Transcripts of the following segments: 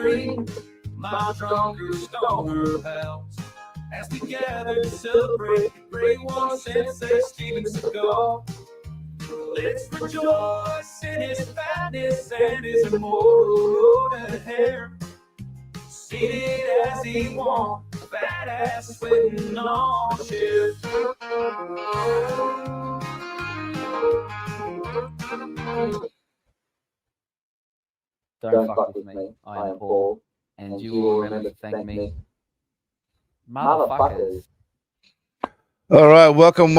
three, my drunker stoner pals, as we gather to celebrate great one Sensei Steven Seagal. Let's rejoice in his fatness and his immortal golden hair. Seated as he walks, fat ass sweating on a chair. Don't fuck with me. I am Paul, and you will remember to thank me. Motherfuckers. All right, welcome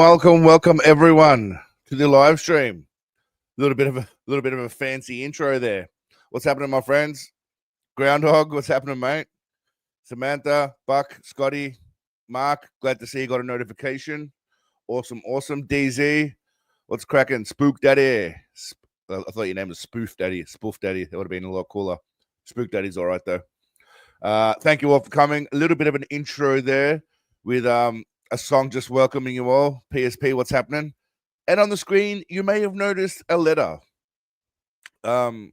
everyone to the live stream. A little bit of a fancy intro there. What's happening, my friends? Groundhog, what's happening, mate? Samantha, Buck, Scotty, Mark, glad to see you got a notification. Awesome. DZ, what's cracking? Spook Daddy. I thought your name was Spoof Daddy. That would have been a lot cooler. Spook Daddy's all right, though. Thank you all for coming. A little bit of an intro there with a song just welcoming you all. PSP, what's happening? And on the screen, you may have noticed a letter. Damn,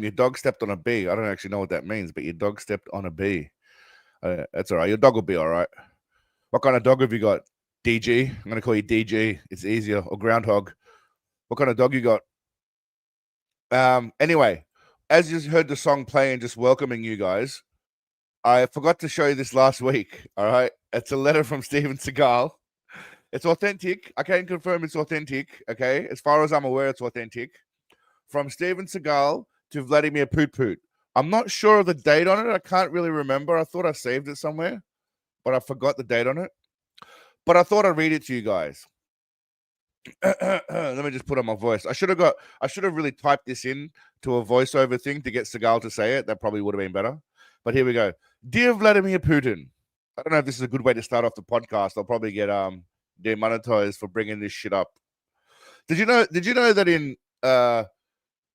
your dog stepped on a bee. I don't actually know what that means, but your dog stepped on a bee. That's all right. Your dog will be all right. What kind of dog have you got? DG? I'm going to call you DG. It's easier. Or Groundhog. What kind of dog you got? Anyway, as you heard the song playing, just welcoming you guys, I forgot to show you this last week. All right. It's a letter from Steven Seagal. It's authentic. I can confirm it's authentic. Okay. As far as I'm aware, it's authentic. From Steven Seagal to Vladimir Putin. I'm not sure of the date on it. I can't really remember. I thought I saved it somewhere, but I forgot the date on it. But I thought I'd read it to you guys. Let me just put on my voice. I should have really typed this in to a voiceover thing to get Seagal to say it. That probably would have been better. But here we go. Dear Vladimir Putin. I don't know if this is a good way to start off the podcast. I'll probably get demonetized for bringing this shit up. Did you know that in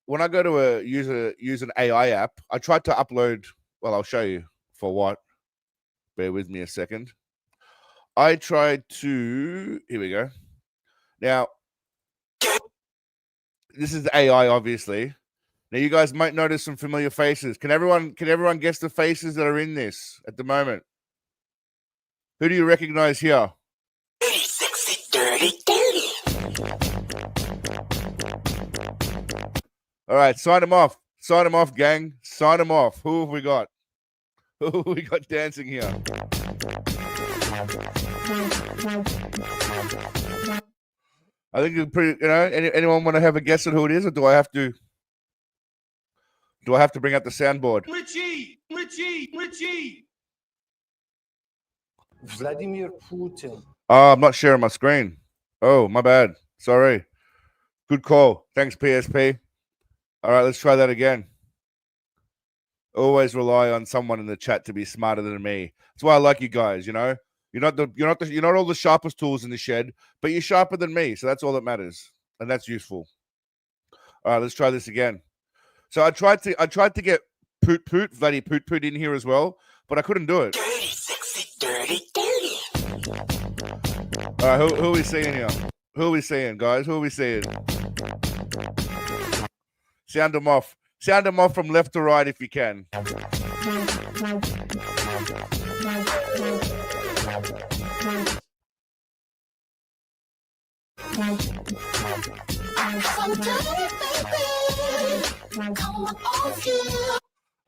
when I go to use an AI app, I tried to upload, well, I'll show you for what. Bear with me a second. I tried to, here we go. Now, this is AI, obviously. Now, you guys might notice some familiar faces. Can everyone guess the faces that are in this at the moment? Who do you recognize here? Dirty, sexy, dirty. All right, sign them off. Sign them off, gang. Sign them off. Who have we got? Who have we got dancing here? I think you're pretty, anyone want to have a guess at who it is, or do I have to bring up the soundboard? Richie. Vladimir Putin. Oh, I'm not sharing my screen. Oh, my bad. Sorry. Good call. Thanks, PSP. All right, let's try that again. Always rely on someone in the chat to be smarter than me. That's why I like you guys. You're not all the sharpest tools in the shed, but you're sharper than me, so that's all that matters, and that's useful. All right, let's try this again. So I tried to get Vladdy Poot in here as well, but I couldn't do it. Dirty, sexy, dirty. All right, who are we seeing here? Who are we seeing, guys? Who are we seeing? Sound them off. Sound them off from left to right if you can.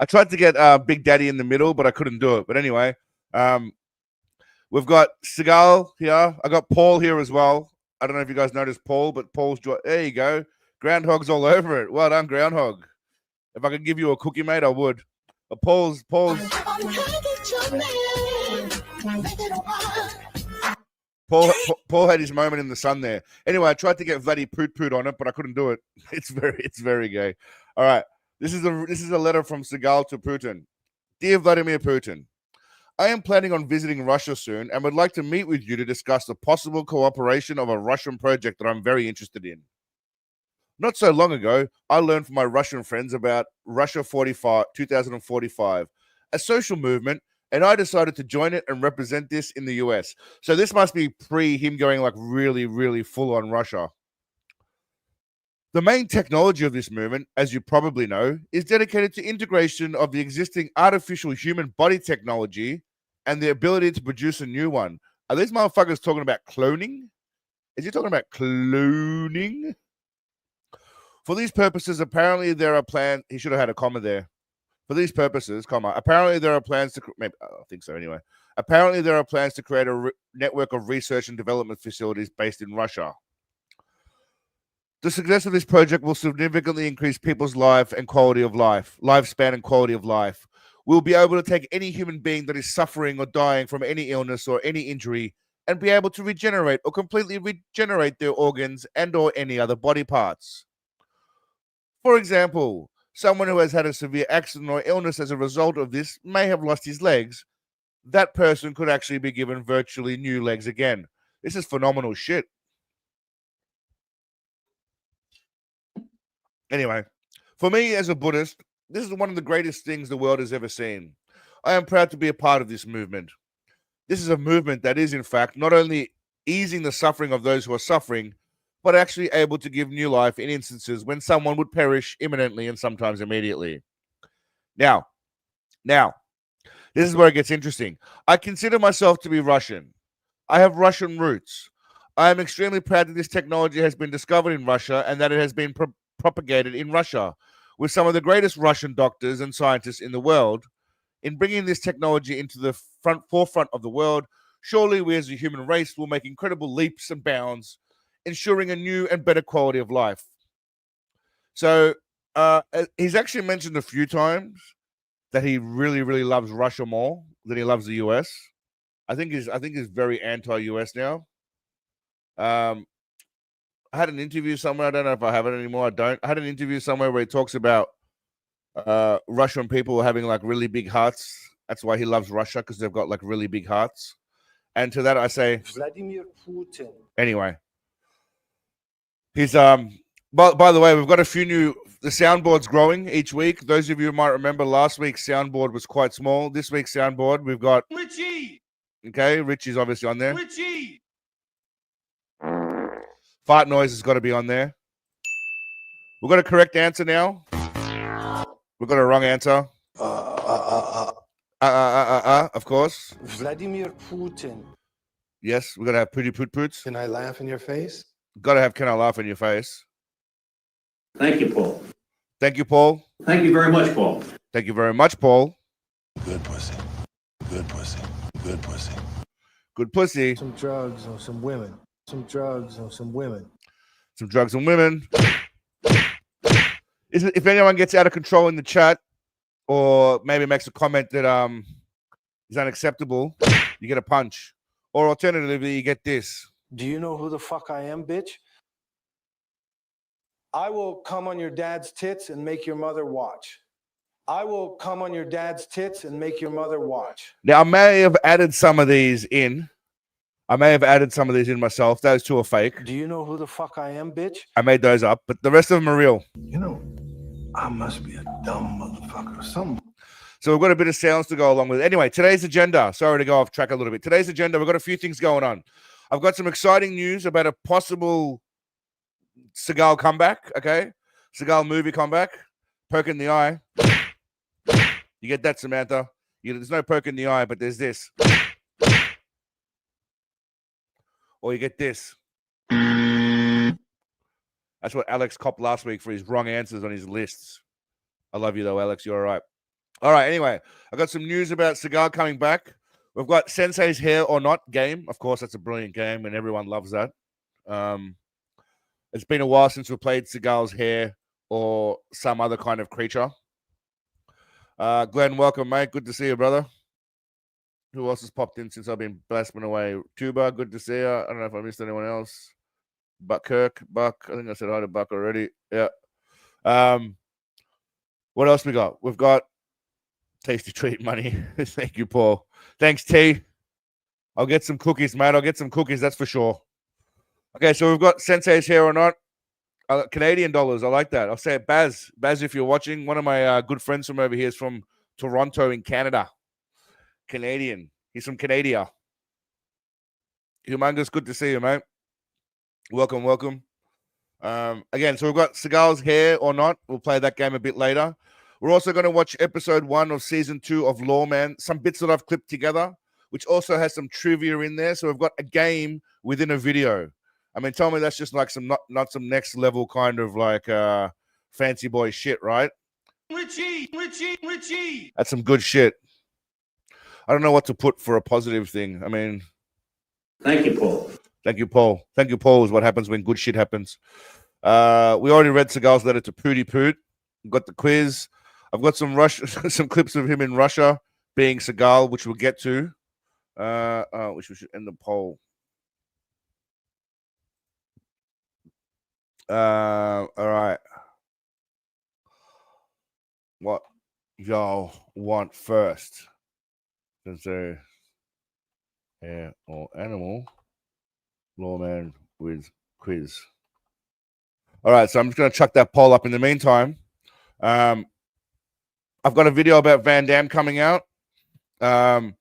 I tried to get Big Daddy in the middle, but I couldn't do it. But anyway, we've got Seagal here. I got Paul here as well. I don't know if you guys noticed Paul, but Paul's there you go. Groundhog's all over it. Well done, Groundhog. If I could give you a cookie, mate, I would. But Paul's Paul had his moment in the sun there. Anyway, I tried to get Vladdy Poot on it, but I couldn't do it. It's very gay. All right. This is a letter from Seagal to Putin. Dear Vladimir Putin, I am planning on visiting Russia soon and would like to meet with you to discuss the possible cooperation of a Russian project that I'm very interested in. Not so long ago, I learned from my Russian friends about Russia 2045, a social movement, and I decided to join it and represent this in the US. So this must be pre him going like really, really full on Russia. The main technology of this movement, as you probably know, is dedicated to integration of the existing artificial human body technology and the ability to produce a new one. Are these motherfuckers talking about cloning? Is he talking about cloning? For these purposes, apparently there are plans. He should have had a comma there. For these purposes, comma. Apparently there are plans to. Maybe, I think so. Anyway, apparently there are plans to create a network of research and development facilities based in Russia. The success of this project will significantly increase people's life and quality of life, lifespan and quality of life. We'll be able to take any human being that is suffering or dying from any illness or any injury and be able to regenerate or completely regenerate their organs and or any other body parts. For example, someone who has had a severe accident or illness as a result of this may have lost his legs. That person could actually be given virtually new legs again. This is phenomenal shit. Anyway, for me as a Buddhist, this is one of the greatest things the world has ever seen. I am proud to be a part of this movement. This is a movement that is, in fact, not only easing the suffering of those who are suffering, but actually able to give new life in instances when someone would perish imminently and sometimes immediately. Now, this is where it gets interesting. I consider myself to be Russian. I have Russian roots. I am extremely proud that this technology has been discovered in Russia and that it has been propagated in Russia with some of the greatest Russian doctors and scientists in the world. In bringing this technology into the forefront of the world, surely we as a human race will make incredible leaps and bounds, ensuring a new and better quality of life. So he's actually mentioned a few times that he really, really loves Russia more than he loves the US. I think he's very anti-US now. I had an interview somewhere. I don't know if I have it anymore. I don't. I had an interview somewhere where he talks about Russian people having like really big hearts. That's why he loves Russia, because they've got like really big hearts. And to that I say, Vladimir Putin. Anyway, he's by the way, we've got a few new. The soundboard's growing each week. Those of you who might remember, last week's soundboard was quite small. This week's soundboard, we've got Richie! Okay, Richie's obviously on there. Richie! Fart noise has got to be on there. We've got a correct answer now. We've got a wrong answer. Of course. Vladimir Putin. Yes, we're gonna have pooty poot poots. Can I laugh in your face? Gotta have can I laugh in your face. Thank you, Paul. Thank you, Paul. Thank you very much, Paul. Thank you very much, Paul. Good pussy. Good pussy. Good pussy. Good pussy. Some drugs or some women. Some drugs or some women. Some drugs and women. If anyone gets out of control in the chat or maybe makes a comment that is unacceptable, you get a punch. Or alternatively, you get this. Do you know who the fuck I am, bitch? I will come on your dad's tits and make your mother watch. I will come on your dad's tits and make your mother watch. Now, I may have added some of these in. Myself. Those two are fake. Do you know who the fuck I am, bitch? I made those up, but the rest of them are real. You know, I must be a dumb motherfucker or something. So we've got a bit of sounds to go along with it. Anyway, today's agenda. Sorry to go off track a little bit. Today's agenda, we've got a few things going on. I've got some exciting news about a possible Seagal comeback, okay? Seagal movie comeback. Poke in the eye. You get that, Samantha? There's no poke in the eye, but there's this. Or you get this. That's what Alex copped last week for his wrong answers on his lists. I love you, though, Alex. You're all right. All right, anyway, I got some news about Seagal coming back. We've got Sensei's Hair or Not game. Of course, that's a brilliant game, and everyone loves that. It's been a while since we played Seagal's Hair or some other kind of creature. Glenn, welcome, mate. Good to see you, brother. Who else has popped in since I've been blasting away? Tuba, good to see you. I don't know if I missed anyone else. Buck. I think I said hi to Buck already. Yeah. What else we got? We've got Tasty Treat money. Thank you, Paul. Thanks, T. I'll get some cookies, mate. I'll get some cookies, that's for sure. Okay, so we've got Sensei's Hair or Not. Canadian dollars. I like that. I'll say it. Baz, if you're watching, one of my good friends from over here is from Toronto in Canada. Canadian. He's from Canada. Humongous. Good to see you, mate. Welcome. Again, so we've got Seagal's hair or not. We'll play that game a bit later. We're also going to watch episode 1 of season 2 of Lawman. Some bits that I've clipped together, which also has some trivia in there. So we've got a game within a video. I mean, tell me that's just like some not some next level kind of like fancy boy shit, right? Richie. That's some good shit. I don't know what to put for a positive thing. I mean, Thank you, Paul. thank you, Paul. Thank you, Paul, is what happens when good shit happens. We already read Seagal's letter to Pooty Poot. We've got the quiz. I've got some some clips of him in Russia being Seagal, which we'll get to. Which we should end the poll. All right. What y'all want first? Sensei, hair or animal? Lawman with quiz. All right, so I'm just going to chuck that poll up in the meantime. I've got a video about Van Damme coming out. The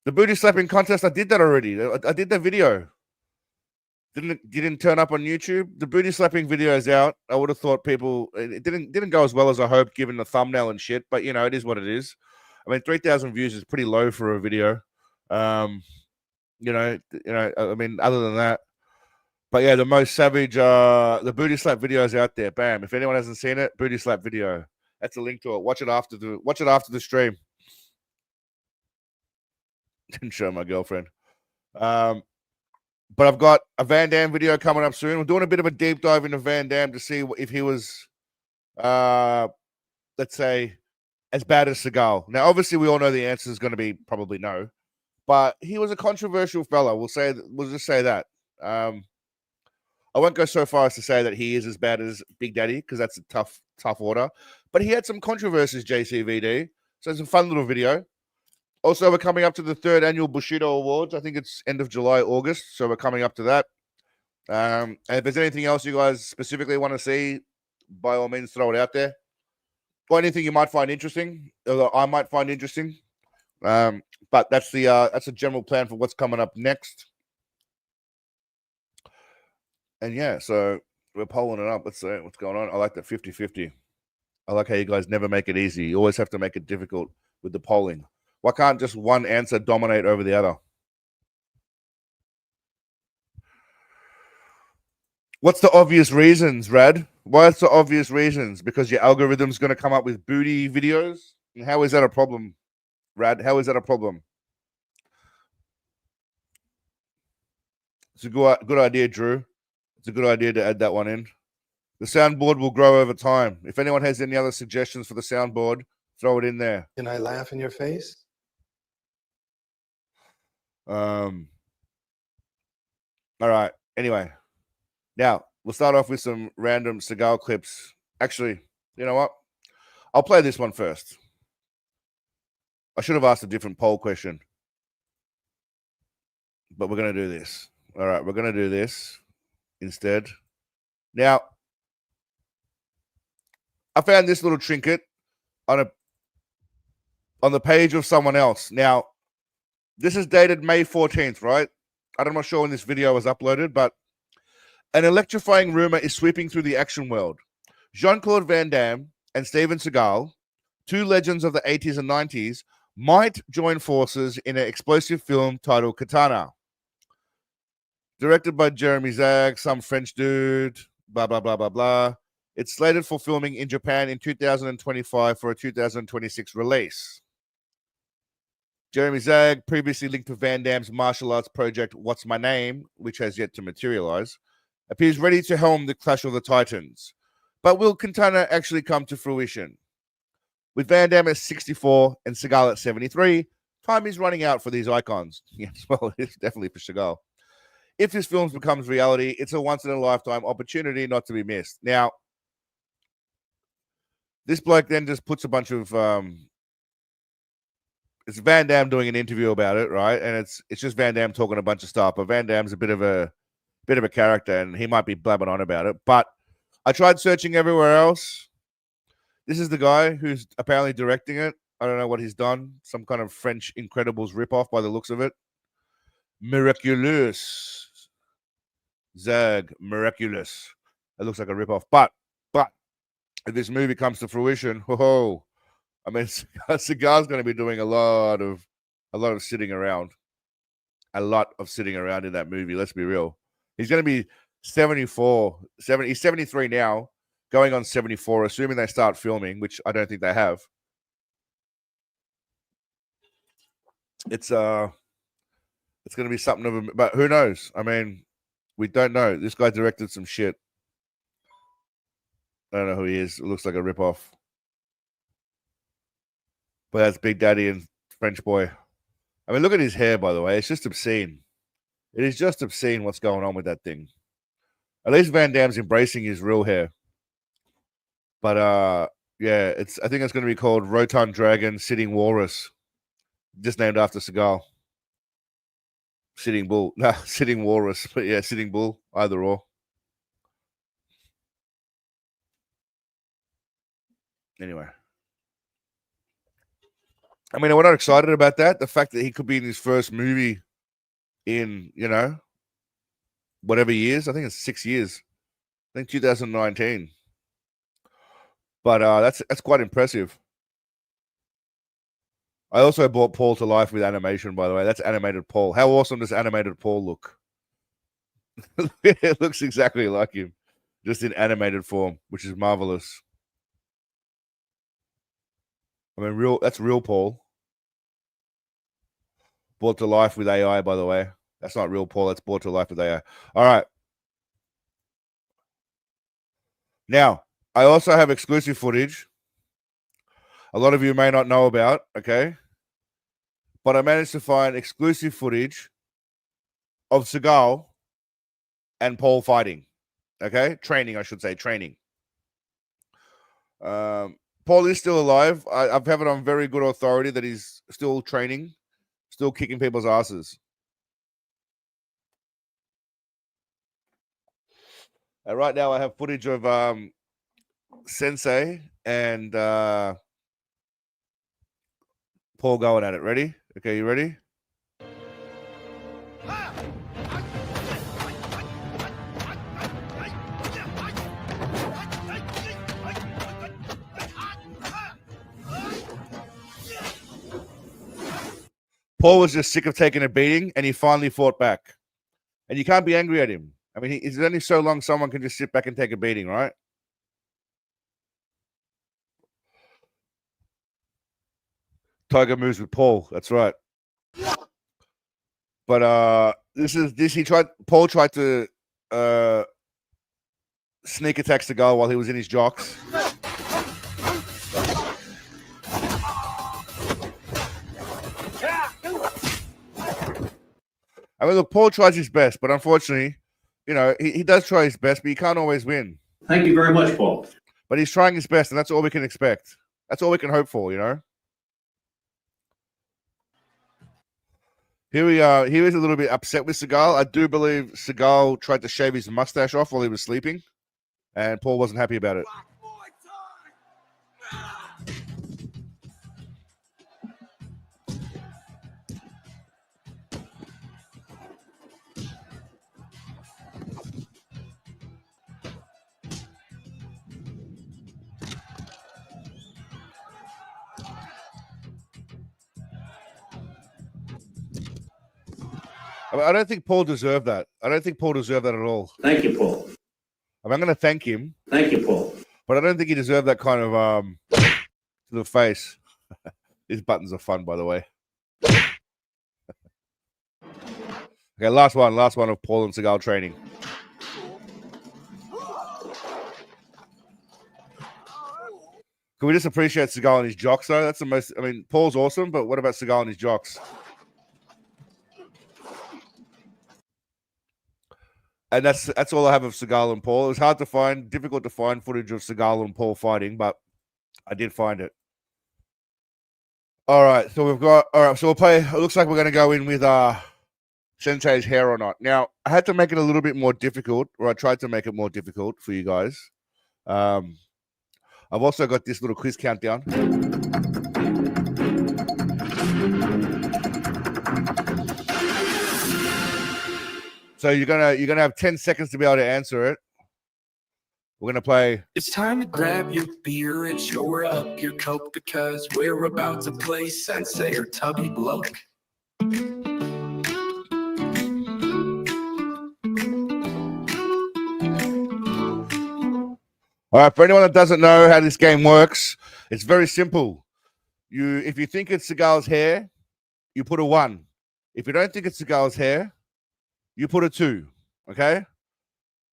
booty slapping contest, I did that already. I did that video. Didn't turn up on YouTube. The booty slapping video is out. I would have thought people it didn't go as well as I hoped, given the thumbnail and shit. But you know, it is what it is. I mean, 3,000 views is pretty low for a video. You know. I mean, other than that, but yeah, the most savage, the booty slap video is out there. Bam! If anyone hasn't seen it, booty slap video. That's a link to it. Watch it after the stream. Didn't show my girlfriend. But I've got a Van Damme video coming up soon. We're doing a bit of a deep dive into Van Damme to see if he was, let's say, as bad as Seagal. Now, obviously, we all know the answer is going to be probably no. But he was a controversial fella. We'll just say that. I won't go so far as to say that he is as bad as Big Daddy, because that's a tough order. But he had some controversies, JCVD. So it's a fun little video. Also, we're coming up to the 3rd annual Bushido Awards. I think it's end of July, August. So we're coming up to that. And if there's anything else you guys specifically want to see, by all means, throw it out there. Or anything you might find interesting, or I might find interesting. But that's the general plan for what's coming up next. And yeah, so we're polling it up. Let's see what's going on. I like that 50-50. I like how you guys never make it easy. You always have to make it difficult with the polling. Why can't just one answer dominate over the other? What's the obvious reasons, Rad? What's the obvious reasons? Because your algorithm's going to come up with booty videos? And how is that a problem, Rad? How is that a problem? It's a good idea, Drew. It's a good idea to add that one in. The soundboard will grow over time. If anyone has any other suggestions for the soundboard, throw it in there. Can I laugh in your face? All right. Anyway, now we'll start off with some random Seagal clips. Actually, you know what? I'll play this one first. I should have asked a different poll question, but we're going to do this. All right, we're going to do this instead. Now, I found this little trinket on the page of someone else. Now, this is dated May 14th, right? I'm not sure when this video was uploaded, but an electrifying rumor is sweeping through the action world. Jean-Claude Van Damme and Steven Seagal, two legends of the 80s and 90s, might join forces in an explosive film titled Katana. Directed by Jeremy Zag, some French dude, blah, blah, blah, blah, blah. It's slated for filming in Japan in 2025 for a 2026 release. Jeremy Zag, previously linked to Van Damme's martial arts project What's My Name, which has yet to materialize, appears ready to helm the Clash of the Titans. But will Katana actually come to fruition? With Van Damme at 64 and Seagal at 73, time is running out for these icons. Yes, well, it's definitely for Seagal. If this film becomes reality, it's a once-in-a-lifetime opportunity not to be missed. Now, this bloke then just puts a bunch of it's Van Damme doing an interview about it, right? And it's just Van Damme talking a bunch of stuff. But Van Damme's a bit of a character, and he might be blabbing on about it. But I tried searching everywhere else. This is the guy who's apparently directing it. I don't know what he's done. Some kind of French Incredibles ripoff by the looks of it. Miraculous. Zag, miraculous. It looks like a ripoff. But if this movie comes to fruition, I mean, Seagal's going to be doing a lot of sitting around. A lot of sitting around in that movie. Let's be real. He's going to be 74, 70. He's 73 now, going on 74, assuming they start filming, which I don't think they have. It's going to be something of a, but who knows? I mean, we don't know. This guy directed some shit. I don't know who he is. It looks like a ripoff. But that's Big Daddy and French Boy. I mean, look at his hair, by the way. It's just obscene. It is just obscene what's going on with that thing. At least Van Damme's embracing his real hair. But yeah, I think it's going to be called Rotund Dragon Sitting Walrus. Just named after Seagal. Sitting Bull. No, Sitting Walrus. But yeah, Sitting Bull. Either or. Anyway. I mean, we're not excited about that. The fact that he could be in his first movie in, whatever years. I think it's 6 years. I think 2019. But that's quite impressive. I also brought Paul to life with animation, by the way. That's animated Paul. How awesome does animated Paul look? It looks exactly like him, just in animated form, which is marvelous. I mean, that's real Paul. Brought to life with AI, by the way. That's not real Paul. That's brought to life with AI. All right. Now, I also have exclusive footage. A lot of you may not know about, okay? But I managed to find exclusive footage of Seagal and Paul fighting, okay? Training, I should say, training. Paul is still alive. I've have it on very good authority that he's still training, still kicking people's asses. And right now I have footage of Sensei and Paul going at it. Ready? Okay, you ready? Paul was just sick of taking a beating, and he finally fought back. And you can't be angry at him. I mean, it's only so long someone can just sit back and take a beating, right? Tiger moves with Paul. That's right. But Paul tried to sneak attack Seagal while he was in his jocks. I mean, look, Paul tries his best, but unfortunately, he does try his best, but he can't always win. Thank you very much, Paul. But he's trying his best, and that's all we can expect. That's all we can hope for, Here we are. He was a little bit upset with Seagal. I do believe Seagal tried to shave his mustache off while he was sleeping, and Paul wasn't happy about it. I don't think Paul deserved that. I don't think Paul deserved that at all. Thank you, Paul. I'm going to thank him. Thank you, Paul. But I don't think he deserved that kind of to the face. These buttons are fun, by the way. Okay, last one of Paul and Seagal training. Can we just appreciate Seagal and his jocks, though? That's the most. I mean, Paul's awesome, but what about Seagal and his jocks? And that's all I have of Seagal and Paul. It was hard to find, difficult to find footage of Seagal and Paul fighting, but I did find it. All right, so we'll play. It looks like we're going to go in with Sensei's hair or not. Now, I had to make it a little bit more difficult, or I tried to make it more difficult for you guys. I've also got this little quiz countdown. So you're gonna have 10 seconds to be able to answer it. We're gonna play. It's time to grab your beer and shore up your coke because we're about to play Sensei or Tubby Bloke. All right, for anyone that doesn't know how this game works, it's very simple. If you think it's Seagal's hair, you put a 1. If you don't think it's Seagal's hair, you put a 2. Okay?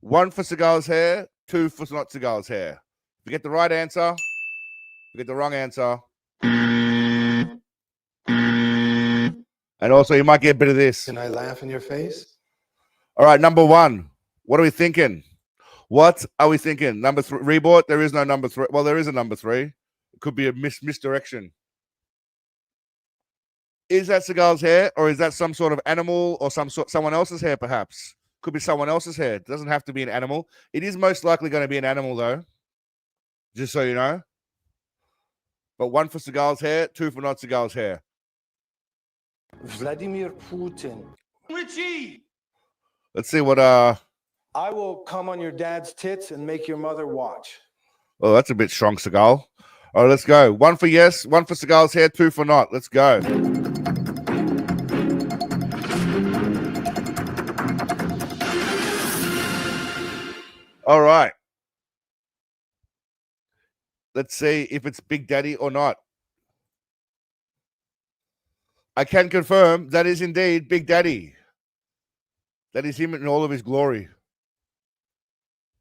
1 for Seagal's hair, 2 for not Seagal's hair. If you get the right answer, you get the wrong answer. And also, you might get a bit of this. Can I laugh in your face? All right, number 1. What are we thinking? What are we thinking? Number 3. Reboot, there is no number 3. Well, there is a number 3. It could be a misdirection. Is that Seagal's hair, or is that some sort of animal or someone else's hair, perhaps? Could be someone else's hair. It doesn't have to be an animal. It is most likely going to be an animal, though. Just so you know. But 1 for Seagal's hair, 2 for not Seagal's hair. Vladimir Putin. Richie! Let's see what I will come on your dad's tits and make your mother watch. Oh, that's a bit strong, Seagal. All right, let's go. 1 for yes, 1 for Seagal's hair, 2 for not. Let's go. All right. Let's see if it's Big Daddy or not. I can confirm that is indeed Big Daddy. That is him in all of his glory.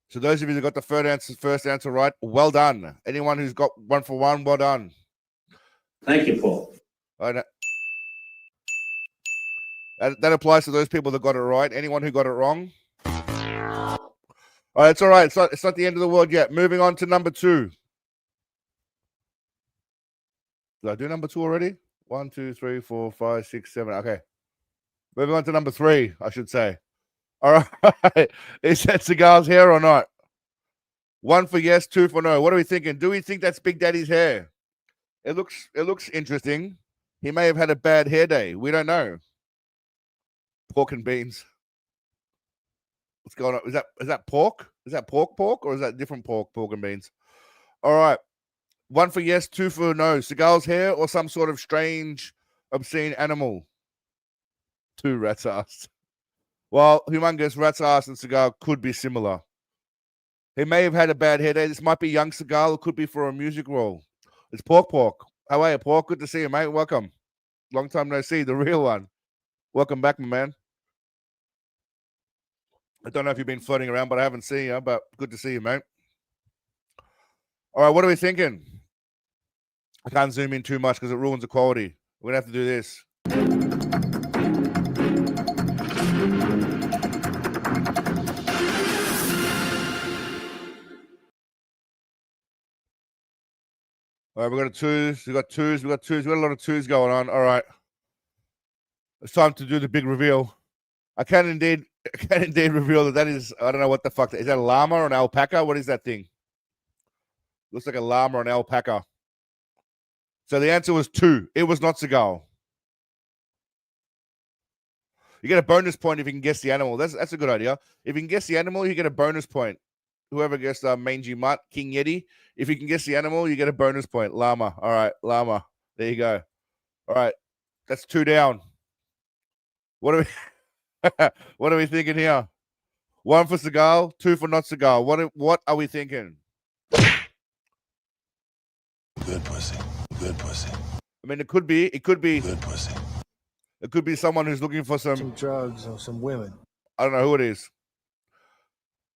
So those of you that got the first answer right, well done. Anyone who's got 1 for 1, well done. Thank you, Paul. That applies to those people that got it right. Anyone who got it wrong. All right, it's all right. It's not the end of the world yet. Moving on to number 2. Did I do number 2 already? 1, 2, 3, 4, 5, 6, 7. Okay. Moving on to number 3, I should say. All right. Is that Seagal's hair or not? 1 for yes, 2 for no. What are we thinking? Do we think that's Big Daddy's hair? It looks interesting. He may have had a bad hair day. We don't know. Pork and beans. What's going on? Is that pork? Is that pork, or is that different pork and beans? All right. 1 for yes, 2 for no. Seagal's hair or some sort of strange, obscene animal? 2 rat's ass. Well, humongous rat's ass and Seagal could be similar. He may have had a bad hair day. This might be young Seagal. It could be for a music role. It's Pork. How are you, Pork? Good to see you, mate. Welcome. Long time no see. The real one. Welcome back, my man. I don't know if you've been floating around, but I haven't seen you. But good to see you, mate. All right, what are we thinking? I can't zoom in too much because it ruins the quality. We're going to have to do this. All right, we got twos. We got twos. We got a lot of twos going on. All right. It's time to do the big reveal. I can indeed reveal that is, I don't know what the fuck. Is that a llama or an alpaca? What is that thing? Looks like a llama or an alpaca. So the answer was 2. It was not Seagal. You get a bonus point if you can guess the animal. That's a good idea. If you can guess the animal, you get a bonus point. Whoever guessed Mangy Mutt, King Yeti. If you can guess the animal, you get a bonus point. Llama. All right, llama. There you go. All right, that's 2 down. What are we thinking here? 1 for Seagal, 2 for not Seagal. What are we thinking? Good pussy. Good pussy. I mean, it could be Good pussy. It could be someone who's looking for some drugs or some women. I don't know who it is.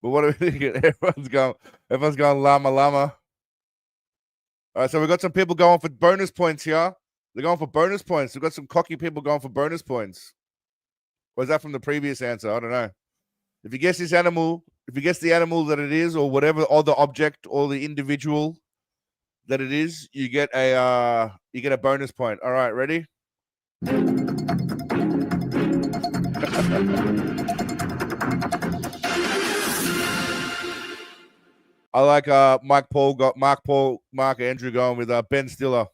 But what are we thinking? Everyone's going llama. All right, so we've got some people going for bonus points here. They're going for bonus points. We've got some cocky people going for bonus points. Or is that from the previous answer? I don't know. If you guess this animal, if you guess the animal that it is, or whatever, or the object, or the individual that it is, you get a bonus point. All right, ready? I like Mark Andrew going with Ben Stiller.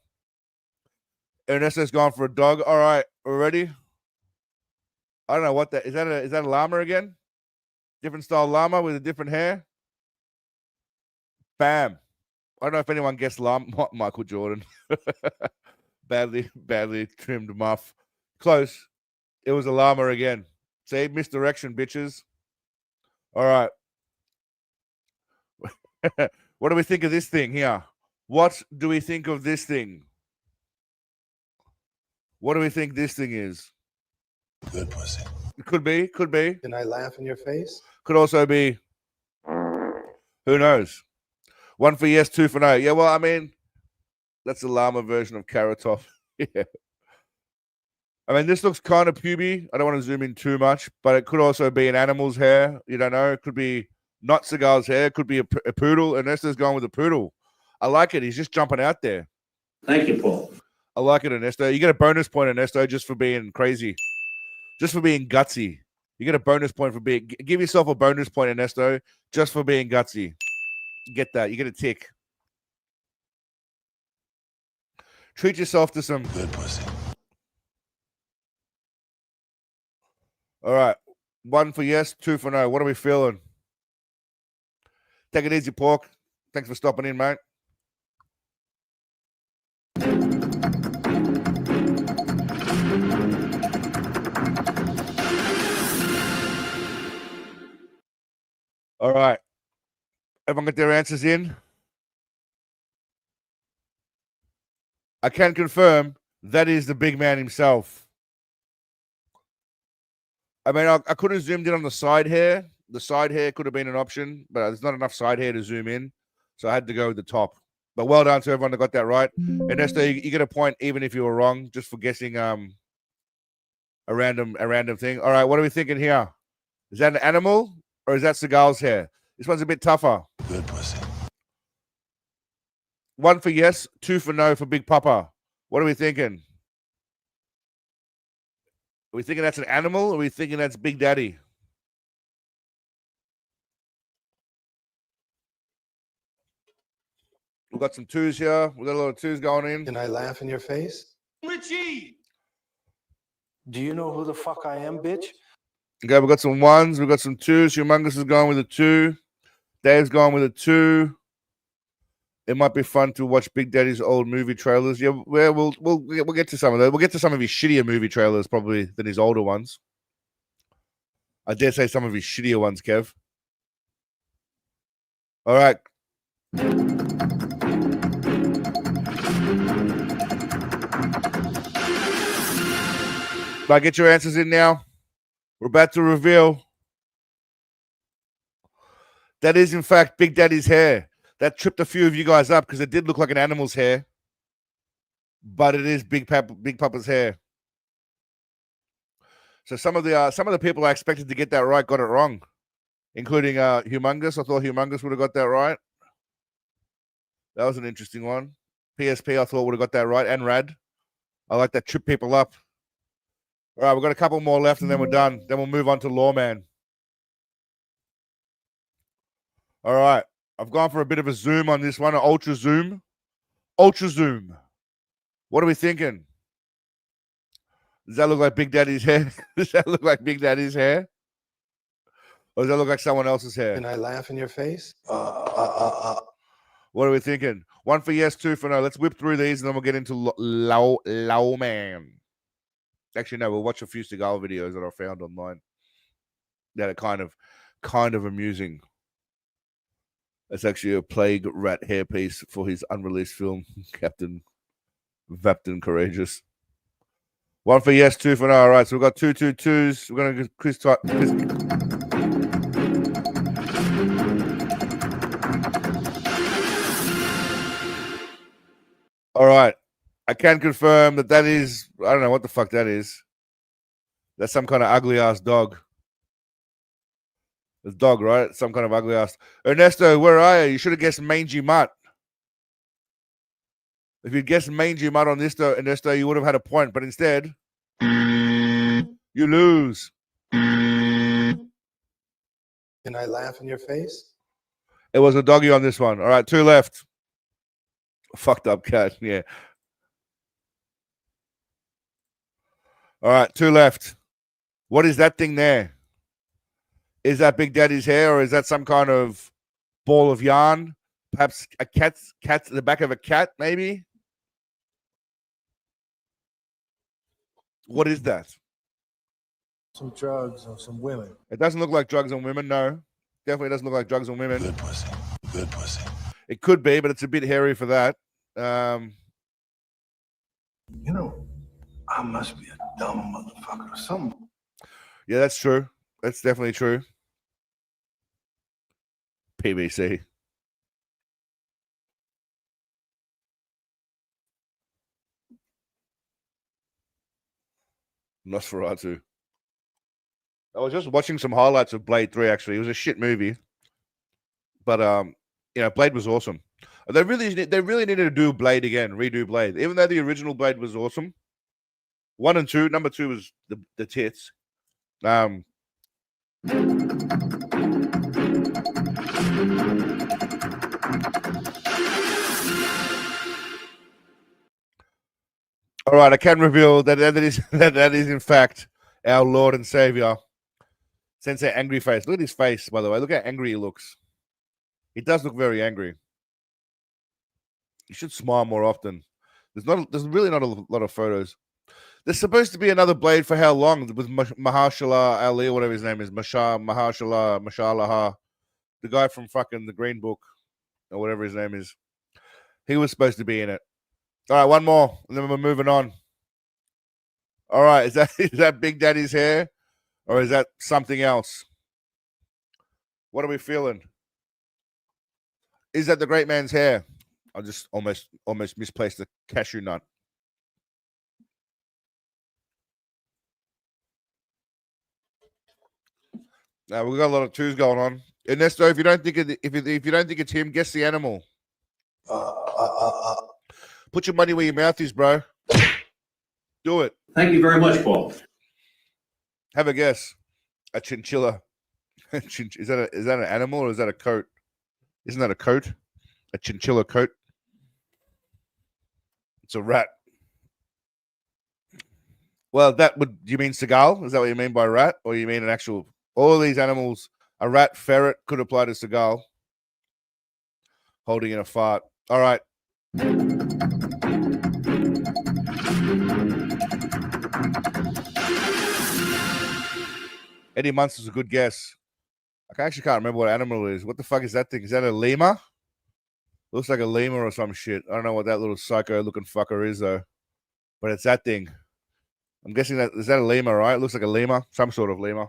Ernesto's gone for a dog. All right, we're ready. I don't know what that is. Is that a llama again? Different style llama with a different hair. Bam. I don't know if anyone guessed Michael Jordan. badly trimmed muff. Close. It was a llama again. See, misdirection, bitches. All right. What do we think of this thing here? What do we think of this thing? What do we think this thing is? Good pussy. It could be. Can I laugh in your face? Could also be. Who knows? 1 for yes, 2 for no. Yeah, well, I mean, that's the llama version of Carrot Top. Yeah. I mean, this looks kind of puby. I don't want to zoom in too much, but it could also be an animal's hair. You don't know. It could be not Seagal's hair. It could be a poodle. Ernesto's going with a poodle. I like it. He's just jumping out there. Thank you, Paul. I like it, Ernesto. You get a bonus point, Ernesto, just for being crazy. Just for being gutsy. You get a bonus point for being... Give yourself a bonus point, Ernesto, just for being gutsy. Get that. You get a tick. Treat yourself to some... Good pussy. All right. 1 for yes, 2 for no. What are we feeling? Take it easy, Pork. Thanks for stopping in, mate. All right. Everyone got their answers in? I can confirm that is the big man himself. I mean, I could have zoomed in on the side hair. The side hair could have been an option, but there's not enough side hair to zoom in. So I had to go with the top. But well done to everyone that got that right. Ernesto, you get a point even if you were wrong, just for guessing a random thing. All right, what are we thinking here? Is that an animal or is that Seagal's hair? This one's a bit tougher. Good pussy. 1 for yes, 2 for no for Big Papa. What are we thinking? Are we thinking that's an animal or are we thinking that's Big Daddy? We've got some twos here. We've got a lot of twos going in. Can I laugh in your face? Richie! Do you know who the fuck I am, bitch? Okay, we've got some ones. We've got some twos. Humongous is going with a 2. Dave's going with a 2. It might be fun to watch Big Daddy's old movie trailers. Yeah, we'll get to some of those. We'll get to some of his shittier movie trailers probably than his older ones. I dare say some of his shittier ones, Kev. All right. Can I get your answers in now? We're about to reveal. That is, in fact, Big Daddy's hair. That tripped a few of you guys up because it did look like an animal's hair. But it is Big Papa's hair. So some of the people I expected to get that right got it wrong, including Humongous. I thought Humongous would have got that right. That was an interesting one. PSP, I thought would have got that right, and Rad. I like that trip people up. All right, we've got a couple more left, and then we're done. Then we'll move on to Lawman. All right, I've gone for a bit of a zoom on this one, an ultra zoom. Ultra zoom. What are we thinking? Does that look like Big Daddy's hair? Does that look like Big Daddy's hair? Or does that look like someone else's hair? Can I laugh in your face? What are we thinking? 1 for yes, 2 for no. Let's whip through these and then we'll get into Lawman. Actually, no, we'll watch a few Seagal videos that I found online that are kind of amusing. It's actually a plague rat hairpiece for his unreleased film, Captain Courageous. 1 for yes, 2 for no. All right, so we've got 2, 2, 2s. We're going to get Chris. All right. I can confirm that is, I don't know what the fuck that is. That's some kind of ugly ass dog. It's dog, right? Some kind of ugly ass. Ernesto, where are you? You should have guessed Mangy Mutt. If you'd guessed Mangy Mutt on this, Ernesto, you would have had a point. But instead, you lose. Can I laugh in your face? It was a doggy on this one. All right, 2 left. Fucked up cat, yeah. All right, 2 left. What is that thing there? Is that Big Daddy's hair or is that some kind of ball of yarn? Perhaps a cat's the back of a cat, maybe. What is that? Some drugs or some women. It doesn't look like drugs on women. No, definitely doesn't look like drugs on women. Good pussy. Good pussy. It could be, but it's a bit hairy for that. You know, I must be a dumb motherfucker or something. Yeah, that's true. That's definitely true. PVC. Nosferatu. I was just watching some highlights of Blade 3, actually. It was a shit movie. But Blade was awesome. They really needed to do Blade again, redo Blade. Even though the original Blade was awesome. 1 and 2. Number 2 was the tits. All right, I can reveal that that is in fact our Lord and Savior, Sensei Angry Face. Look at his face, by the way. Look how angry he looks. He does look very angry. You should smile more often. There's really not a lot of photos. There's supposed to be another Blade for how long? With Mahershala Ali, or whatever his name is, Mahershala, the guy from fucking the Green Book, or whatever his name is. He was supposed to be in it. All right, one more, and then we're moving on. All right, is that Big Daddy's hair, or is that something else? What are we feeling? Is that the great man's hair? I just almost misplaced the cashew nut. Now we've got a lot of twos going on. Ernesto, if you don't think if you don't think it's him, guess the animal. Put your money where your mouth is, bro. Do it. Thank you very much, Paul. Have a guess. A chinchilla. Is that an animal or is that a coat? Isn't that a coat? A chinchilla coat. It's a rat. Well, you mean Seagal? Is that what you mean by rat? Or you mean an actual, all of these animals, a rat, ferret could apply to Seagal. Holding in a fart. All right. Eddie Munster's a good guess. I actually can't remember what animal it is. What the fuck is that thing? Is that a lemur? Looks like a lemur or some shit. I don't know what that little psycho looking fucker is though. But it's that thing. I'm guessing is that a lemur, right? It looks like a lemur, some sort of lemur.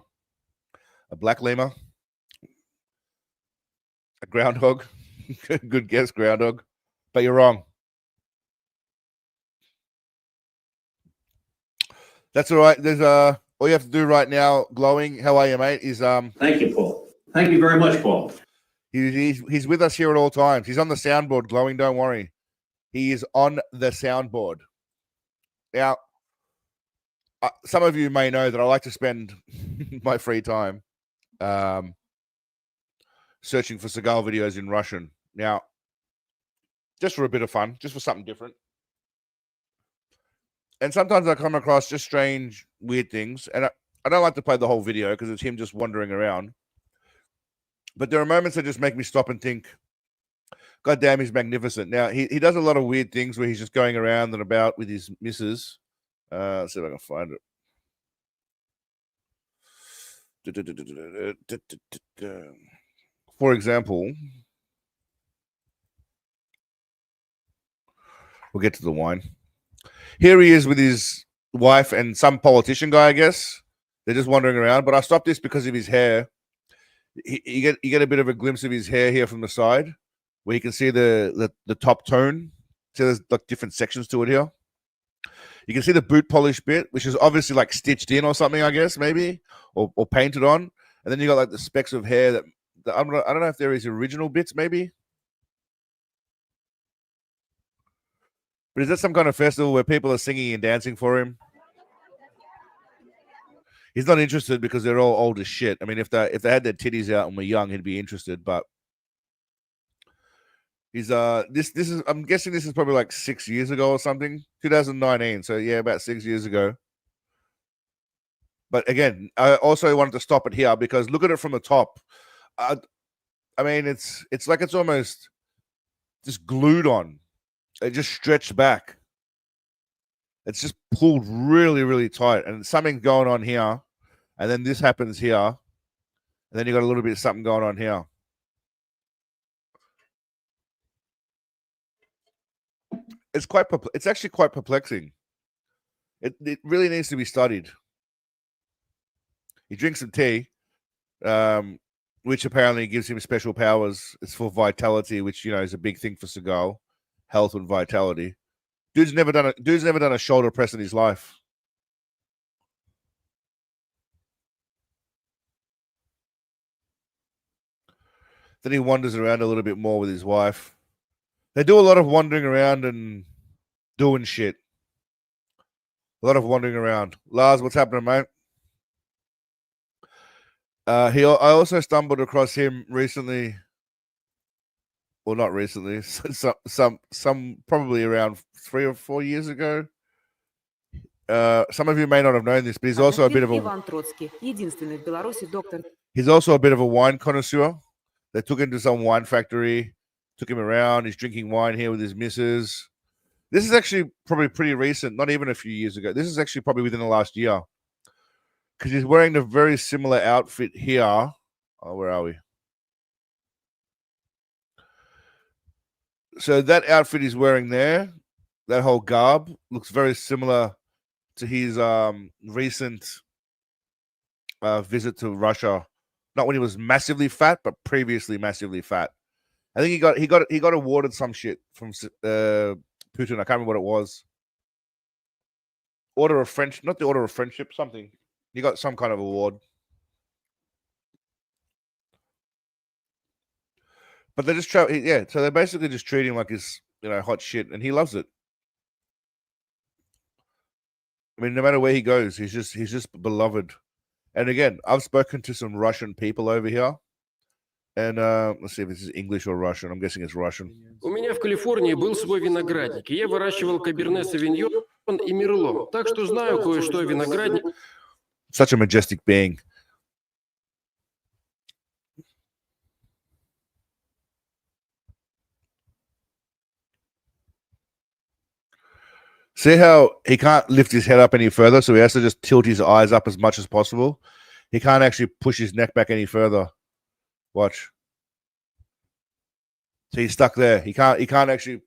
A black lemur. A groundhog. Good guess, groundhog. But you're wrong. That's all right. There's all you have to do right now, glowing. How are you, mate? Is Thank you, Paul. Thank you very much, Paul. He's with us here at all times. He's on the soundboard, glowing. Don't worry. He is on the soundboard. Now, some of you may know that I like to spend my free time searching for Seagal videos in Russian. Now, just for a bit of fun, just for something different. And sometimes I come across just strange, weird things. And I don't like to play the whole video because it's him just wandering around. But there are moments that just make me stop and think, God damn, he's magnificent. Now, he does a lot of weird things where he's just going around and about with his missus. Let's see if I can find it. For example, we'll get to the wine. Here he is with his wife and some politician guy, I guess. They're just wandering around. But I stopped this because of his hair. You get a bit of a glimpse of his hair here from the side, where you can see the top tone. So there's like different sections to it here. You can see the boot polish bit, which is obviously like stitched in or something, I guess, maybe, or painted on. And then you got like the specks of hair that I don't know if there is original bits, maybe. But is that some kind of festival where people are singing and dancing for him? He's not interested because they're all old as shit. I mean, if they had their titties out and were young, he'd be interested. But he's this is, I'm guessing this is probably like 6 years ago or something, 2019. So yeah, about 6 years ago. But again, I also wanted to stop it here because look at it from the top. I mean, it's like it's almost just glued on. It just stretched back. It's just pulled really, really tight. And something going on here. And then this happens here. And then you got a little bit of something going on here. It's actually quite perplexing. It really needs to be studied. He drinks some tea, which apparently gives him special powers. It's for vitality, which is a big thing for Seagal, health and vitality. Dude's never done a shoulder press in his life. Then he wanders around a little bit more with his wife. They do a lot of wandering around and doing shit. A lot of wandering around. Lars, what's happening, mate? I also stumbled across him recently. Well, not recently. Some probably around 3 or 4 years ago. Some of you may not have known this, but he's also a bit of a wine connoisseur. They took him to some wine factory, took him around. He's drinking wine here with his missus. This is actually probably pretty recent, not even a few years ago. This is actually probably within the last year. Because he's wearing a very similar outfit here. Oh, where are we? So that outfit he's wearing there, that whole garb, looks very similar to his recent visit to Russia. Not when he was massively fat, but previously massively fat. I think he got awarded some shit from Putin. I can't remember what it was. Order of Friendship, not the Order of Friendship, something. He got some kind of award. But they just so they basically just treat him like he's hot shit, and he loves it. I mean, no matter where he goes, he's just beloved. And again, I've spoken to some Russian people over here. And let's see if this is English or Russian. I'm guessing it's Russian. У меня в Калифорнии был свой виноградник, и я выращивал каберне савиньон и мерло, так что знаю кое-что о винограднике. Such a majestic being. See how he can't lift his head up any further, so he has to just tilt his eyes up as much as possible. He can't actually push his neck back any further. Watch. So he's stuck there. He can't actually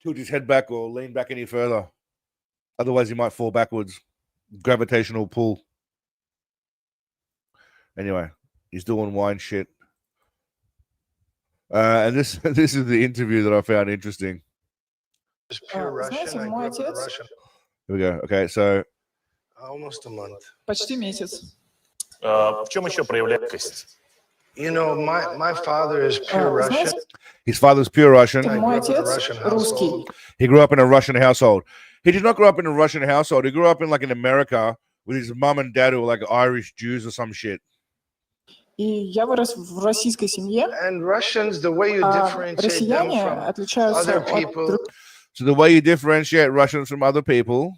tilt his head back or lean back any further. Otherwise, he might fall backwards. Gravitational pull. Anyway, he's doing wine shit. And this is the interview that I found interesting. It's pure Russian. I grew up with a Russian. Here we go. Okay, so Almost a month. Почти месяц. В чем еще проявляется? My father is pure Russian. His father's pure Russian. Мой отец русский. He grew up in a Russian household. He did not grow up in a Russian household. He grew up in America with his mom and dad who were like Irish Jews or some shit. И я вырос в российской семье. And Russians, the way you differentiate them from other people. So the way you differentiate Russians from other people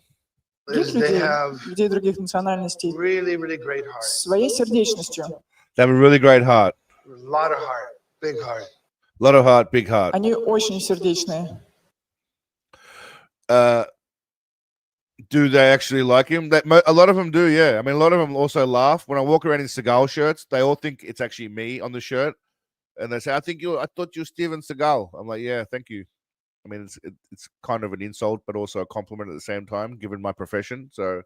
is they have людей других национальностей really, really great heart. Своей сердечностью. They have a really great heart. A lot of heart, big heart. A lot of heart, big heart. Они очень сердечные. Do they actually like him? A lot of them do, yeah. I mean, a lot of them also laugh. When I walk around in Seagal shirts, they all think it's actually me on the shirt. And they say, I thought you were Steven Seagal. I'm like, yeah, thank you. I mean, it's kind of an insult, but also a compliment at the same time, given my profession. So,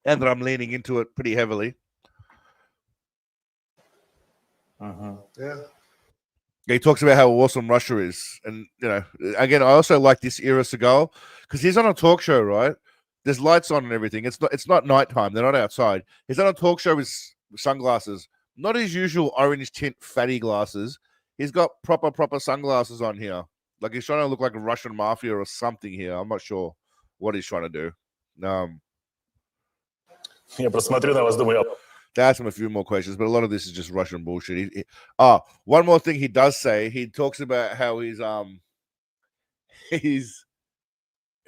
and that I'm leaning into it pretty heavily. Yeah. He talks about how awesome Russia is. And, again, I also like this era Seagal because he's on a talk show, right? There's lights on and everything. It's not nighttime. They're not outside. He's on a talk show with sunglasses, not his usual orange tint fatty glasses. He's got proper sunglasses on here. Like he's trying to look like a Russian mafia or something here. I'm not sure what he's trying to do. Я просмотрю на вас, думаю. To ask him a few more questions, but a lot of this is just Russian bullshit. One more thing he does say. He talks about how he's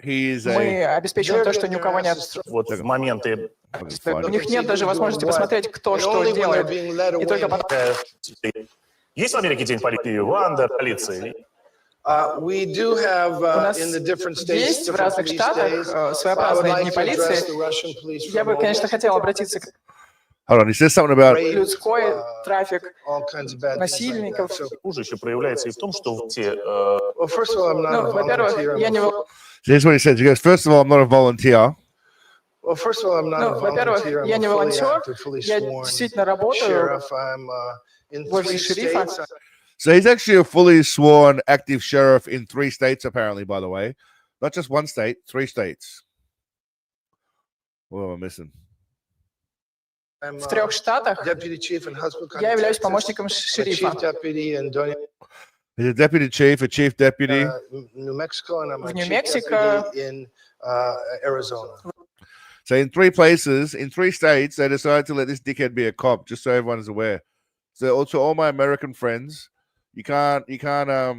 Мы обеспечиваем то, что ни у кого нет. Вот в моменты. У них нет даже возможности посмотреть, кто что делает. И только потом... Есть в Америке день полиции? We do have У нас in the different states есть в different разных police штатах days. I would своеобразные like дни to address полиции. the Russian police for Я a бы, конечно, moment. хотел обратиться к Hold on, he says something about людской, трафик, All kinds of bad things like насильников. that. So, Хуже еще проявляется и в том, что те well, first of all, I'm not a Ну, во-первых, volunteer. я не... here's what he says. He goes, first of all, I'm not a volunteer. Well, first of all, I'm not a Ну, во-первых, volunteer. I'm я a не fully волонтер, active, fully я sworn действительно работаю sheriff. I'm in в офисе 3 шерифа. states. So he's actually a fully sworn active sheriff in 3 states, apparently, by the way. Not just 1 state, 3 states. What am I missing? I'm В 3 штатах deputy chief in Husband County, я являюсь Texas. помощником I'm a шерифа. chief deputy in He's a deputy chief, a chief deputy. New Mexico, and I'm В a chief Нью-Мексико. deputy in Arizona. So in 3 places, in 3 states, they decided to let this dickhead be a cop, just so everyone's aware. So also all my American friends, you can't be upset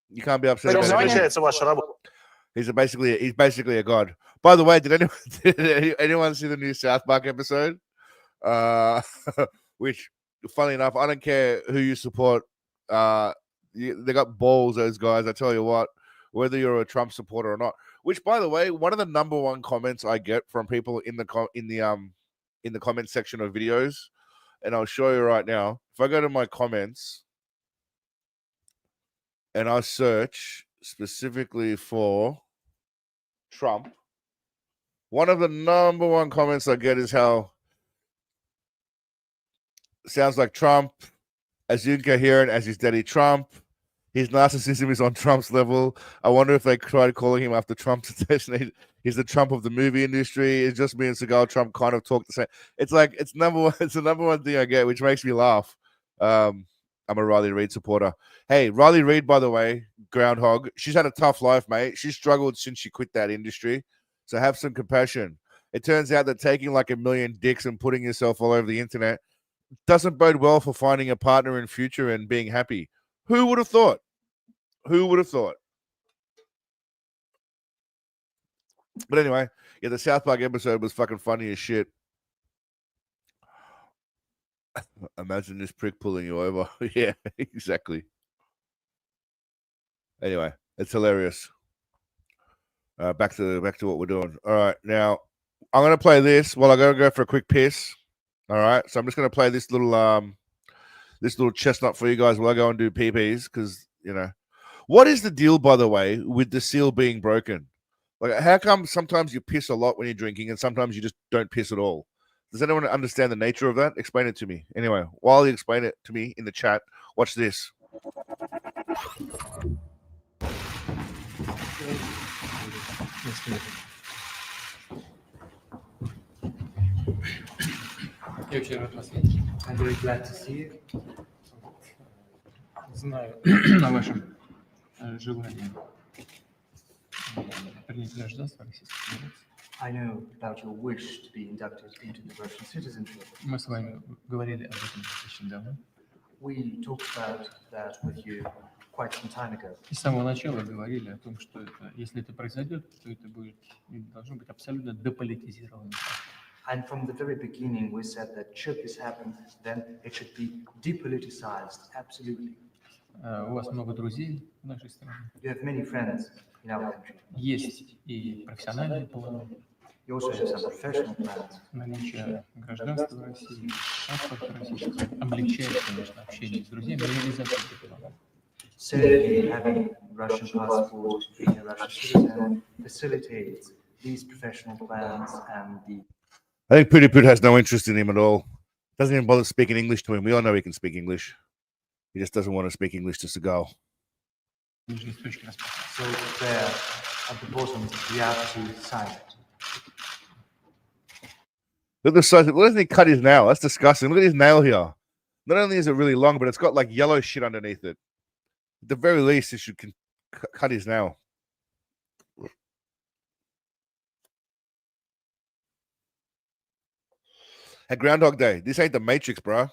about Чем anything. заключается ваша работа? He's basically a god. By the way, did anyone see the new South Park episode? Which, funny enough, I don't care who you support. They got balls, those guys. I tell you what, whether you're a Trump supporter or not. Which, by the way, one of the number 1 comments I get from people in the comment section of videos, and I'll show you right now. If I go to my comments and I search specifically for Trump, one of the number 1 comments I get is how sounds like Trump, as incoherent as his daddy Trump. His narcissism is on Trump's level. I wonder if they tried calling him after Trump's assassination. He's the Trump of the movie industry. It's just me and Seagal. Trump kind of talk the same. It's like it's the number 1 thing I get, which makes me laugh. I'm a Riley Reid supporter. Hey, Riley Reid, by the way, groundhog. She's had a tough life, mate. She's struggled since she quit that industry. So have some compassion. It turns out that taking like 1 million dicks and putting yourself all over the internet doesn't bode well for finding a partner in future and being happy. Who would have thought? Who would have thought? But anyway, yeah, the South Park episode was fucking funny as shit. Imagine this prick pulling you over. Yeah, exactly. Anyway, it's hilarious. Back to what we're doing. All right, now I'm gonna play this while I go for a quick piss. All right, so I'm just gonna play this little chestnut for you guys while I go and do PPs, because you know, what is the deal, by the way, with the seal being broken? Like, how come sometimes you piss a lot when you're drinking and sometimes you just don't piss at all? Does anyone understand the nature of that? Explain it to me. Anyway, while you explain it to me in the chat, watch this. I'm very glad to see you. Знаю о вашем желании принять гражданство Российской Федерации. I know about your wish to be inducted into the Russian citizenship. Мы с вами говорили об этом достаточно давно. We talked about that with you quite some time ago. И с самого начала говорили о том, что если это произойдет, то это должно быть абсолютно деполитизировано. And from the very beginning, we said that should this happen, then it should be depoliticized, absolutely. У вас много друзей в нашей стране. You have many friends in our country. Есть и профессиональные планы. You also have some professional plans. Наличие гражданства России, паспорта российского облегчает, конечно, общение с друзьями, реализацию этих планов. Certainly, having Russian passport, being a Russian citizen, facilitates these professional plans and the. I think Putin has no interest in him at all. Doesn't even bother speaking English to him. We all know he can speak English. He just doesn't want to speak English to Seagal. So there, at the bottom, we have to sign it. Look at the size. Look, doesn't he cut his nail? That's disgusting. Look at his nail here. Not only is it really long, but it's got like yellow shit underneath it. At the very least, he should cut his nail. At Groundhog Day, this ain't the Matrix, bro.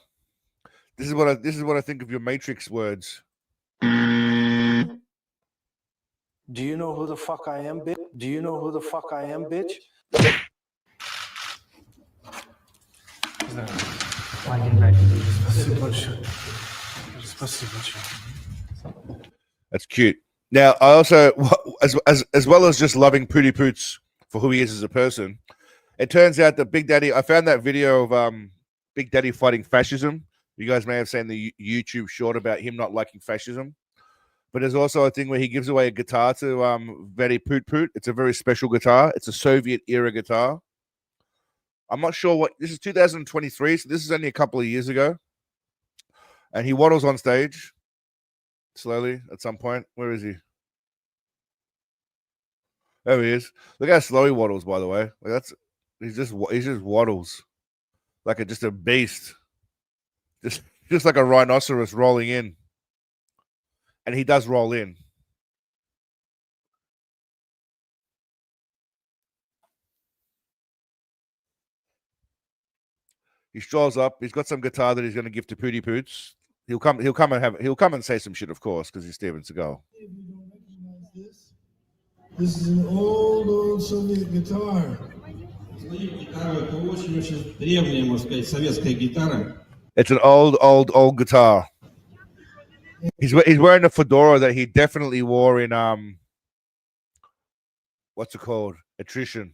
This is what I think of your Matrix words. Do you know who the fuck I am, bitch? Do you know who the fuck I am, bitch? That's cute. Now, I also, as well as just loving Pooty Poots for who he is as a person, it turns out that Big Daddy, I found that video of Big Daddy fighting fascism. You guys may have seen the YouTube short about him not liking fascism. But there's also a thing where he gives away a guitar to Very Poot Poot. It's a very special guitar. It's a Soviet era guitar. I'm not sure what this is. 2023, so this is only a couple of years ago. And he waddles on stage slowly at some point. Where is he? There he is. Look how slow he waddles. By the way, like he's just waddles like just a beast, just like a rhinoceros rolling in. And he does roll in. He strolls up. He's got some guitar that he's going to give to Pooty Poots. He'll come and say some shit, of course, because he's Steven Seagal. This is an old Soviet guitar. It's an old guitar. He's wearing a fedora that he definitely wore in what's it called? Attrition.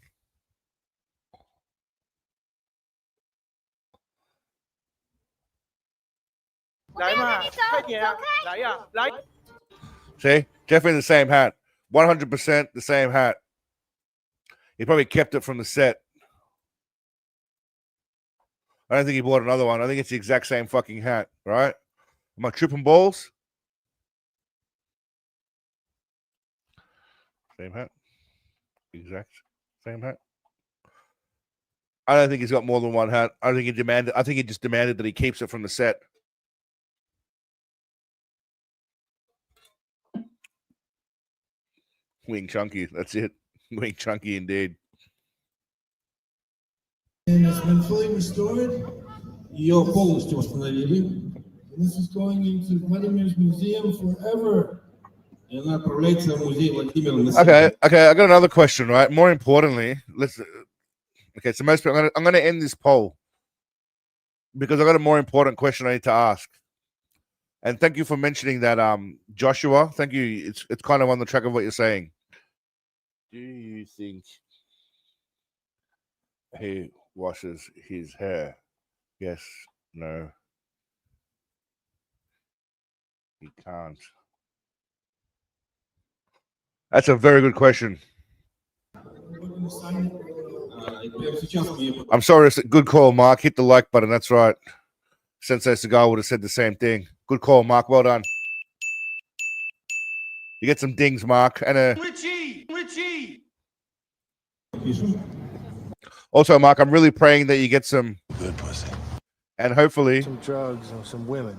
See? Definitely the same hat. 100% the same hat. He probably kept it from the set. I don't think he bought another one. I think it's the exact same fucking hat, right? Am I tripping balls? Same hat. Exact same hat. I don't think he's got more than one hat. I think he just demanded that he keeps it from the set. Wing Chunky. That's it. Wing Chunky indeed. And it's been fully restored. Ее полностью восстановили. And this is going into Vladimir's museum forever. Okay, I got another question, right? More importantly, so most people, I'm gonna end this poll because I got a more important question I need to ask. And thank you for mentioning that, Joshua. Thank you. It's kind of on the track of what you're saying. Do you think he washes his hair? Yes. No. He can't. That's a very good question. I'm sorry, it's a good call, Mark. Hit the like button. That's right. Sensei Seagal would have said the same thing. Good call, Mark. Well done. You get some dings, Mark. And Richie! also, Mark, I'm really praying that you get some Good pussy. and hopefully Some drugs or some women.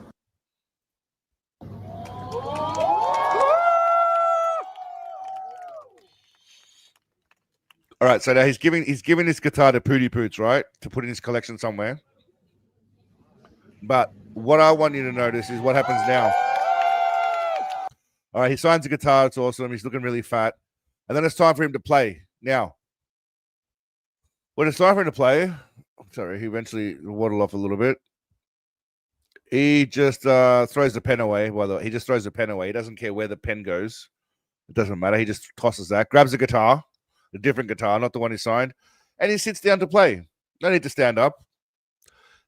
all right, so now he's giving this guitar to Pooty Poots, right? To put in his collection somewhere. But what I want you to notice is what happens now. All right, he signs the guitar. It's awesome. He's looking really fat. And then it's time for him to play. Now, when it's time for him to play, sorry, he eventually waddled off a little bit. He just throws the pen away. Well, he just throws the pen away. He doesn't care where the pen goes. It doesn't matter. He just tosses that, grabs the guitar, a different guitar, not the one he signed, and he sits down to play. No need to stand up.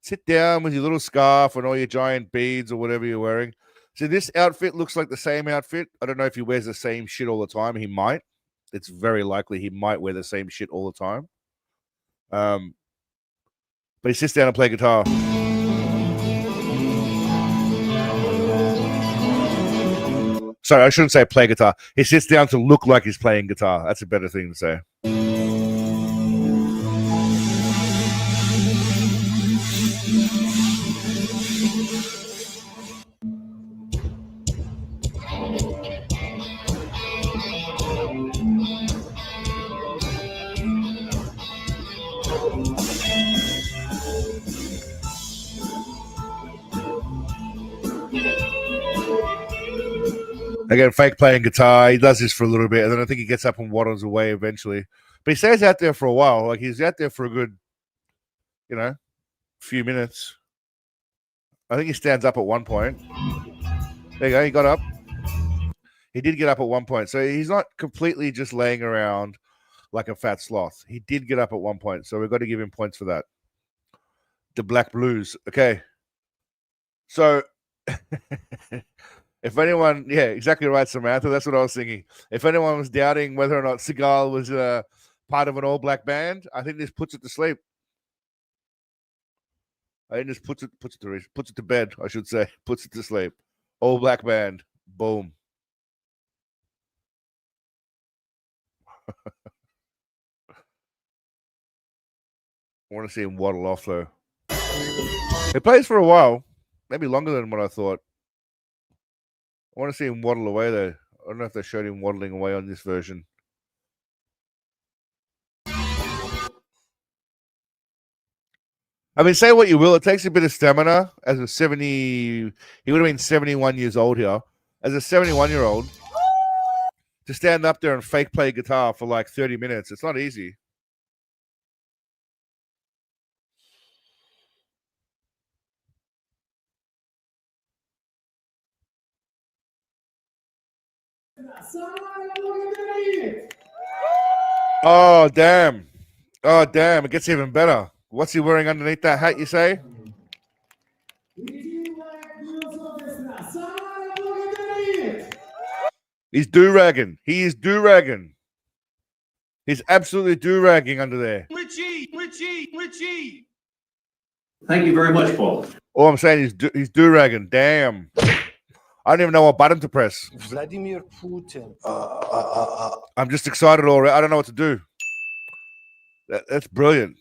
Sit down with your little scarf and all your giant beads or whatever you're wearing. So this outfit looks like the same outfit. I don't know if he wears the same shit all the time. He might. It's very likely he might wear the same shit all the time. But he sits down and plays guitar. Sorry, I shouldn't say play guitar. He sits down to look like he's playing guitar. That's a better thing to say. Again, fake playing guitar. He does this for a little bit, and then I think he gets up and waddles away eventually. But he stays out there for a while. Like, he's out there for a good, few minutes. I think he stands up at one point. There you go. He got up. He did get up at one point. So he's not completely just laying around like a fat sloth. He did get up at one point. So we've got to give him points for that. The Black Blues. Okay. So if anyone, yeah, exactly right, Samantha. That's what I was thinking. If anyone was doubting whether or not Seagal was part of an all-black band, I think this puts it to sleep. I think this puts it to bed, I should say. Puts it to sleep. All-black band. Boom. I want to see him waddle off, though. He plays for a while. Maybe longer than what I thought. I want to see him waddle away, though. I don't know if they showed him waddling away on this version. I mean, say what you will, it takes a bit of stamina as a 70... He would have been 71 years old here. As a 71-year-old, to stand up there and fake play guitar for like 30 minutes, it's not easy. Oh, damn. Oh, damn. It gets even better. What's he wearing underneath that hat, you say? He's do-ragging. He is do-ragging. He's absolutely do-ragging under there. Richie. Thank you very much, Paul. All I'm saying is he's do-ragging. Damn. I don't even know what button to press. Vladimir Putin. I'm just excited already. I don't know what to do. That's brilliant.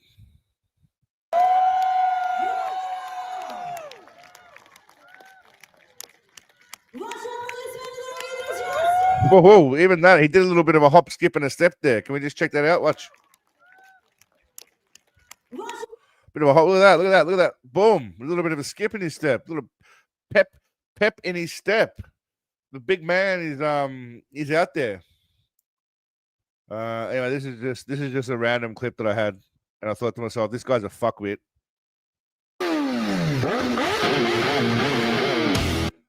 Whoa, even that. He did a little bit of a hop, skip, and a step there. Can we just check that out? Watch. Bit of a hop. Look at that. Boom. A little bit of a skip in his step. A little pep in his step. The big man is out there. Anyway, this is just a random clip that I had, and I thought to myself, this guy's a fuckwit.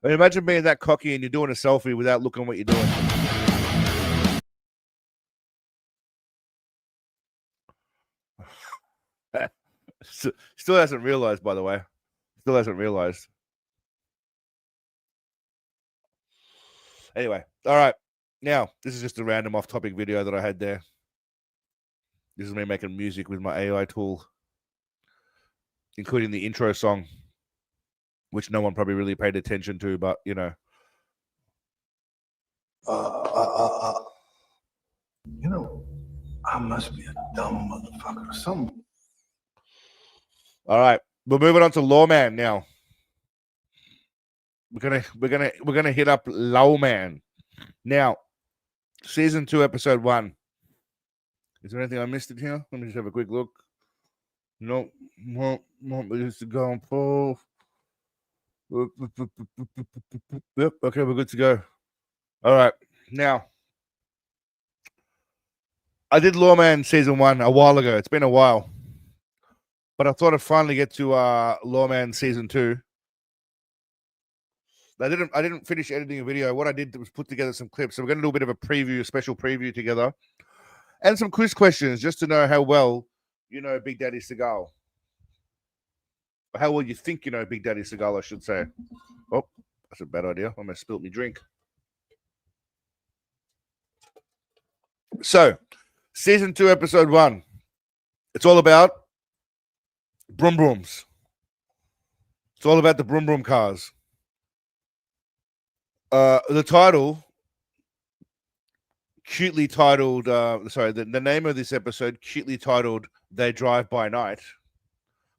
I mean, imagine being that cocky and you're doing a selfie without looking what you're doing. Still hasn't realized, by the way. Still hasn't realized. Anyway, all right. Now, this is just a random off-topic video that I had there. This is me making music with my AI tool, including the intro song, which no one probably really paid attention to, but, you know. You know, I must be a dumb motherfucker or something. All right, we're moving on to Lawman now. We're gonna hit up Lawman now. Season 2, episode 1. Is there anything I missed in here? Let me just have a quick look. No, just to go on Paul. Yep. Okay, we're good to go. All right, now. I did Lawman season 1 a while ago. It's been a while. But I thought I'd finally get to Lawman season 2. I didn't finish editing a video. What I did was put together some clips. So we're going to do a bit of a preview, a special preview together. And some quiz questions just to know how well you know Big Daddy Seagal. How well you think you know Big Daddy Seagal, I should say. Oh, that's a bad idea. I almost spilt my drink. So, season 2, episode 1. It's all about Broom Brooms. It's all about the Broom Broom cars. The title, cutely titled, the name of this episode, cutely titled They Drive By Night,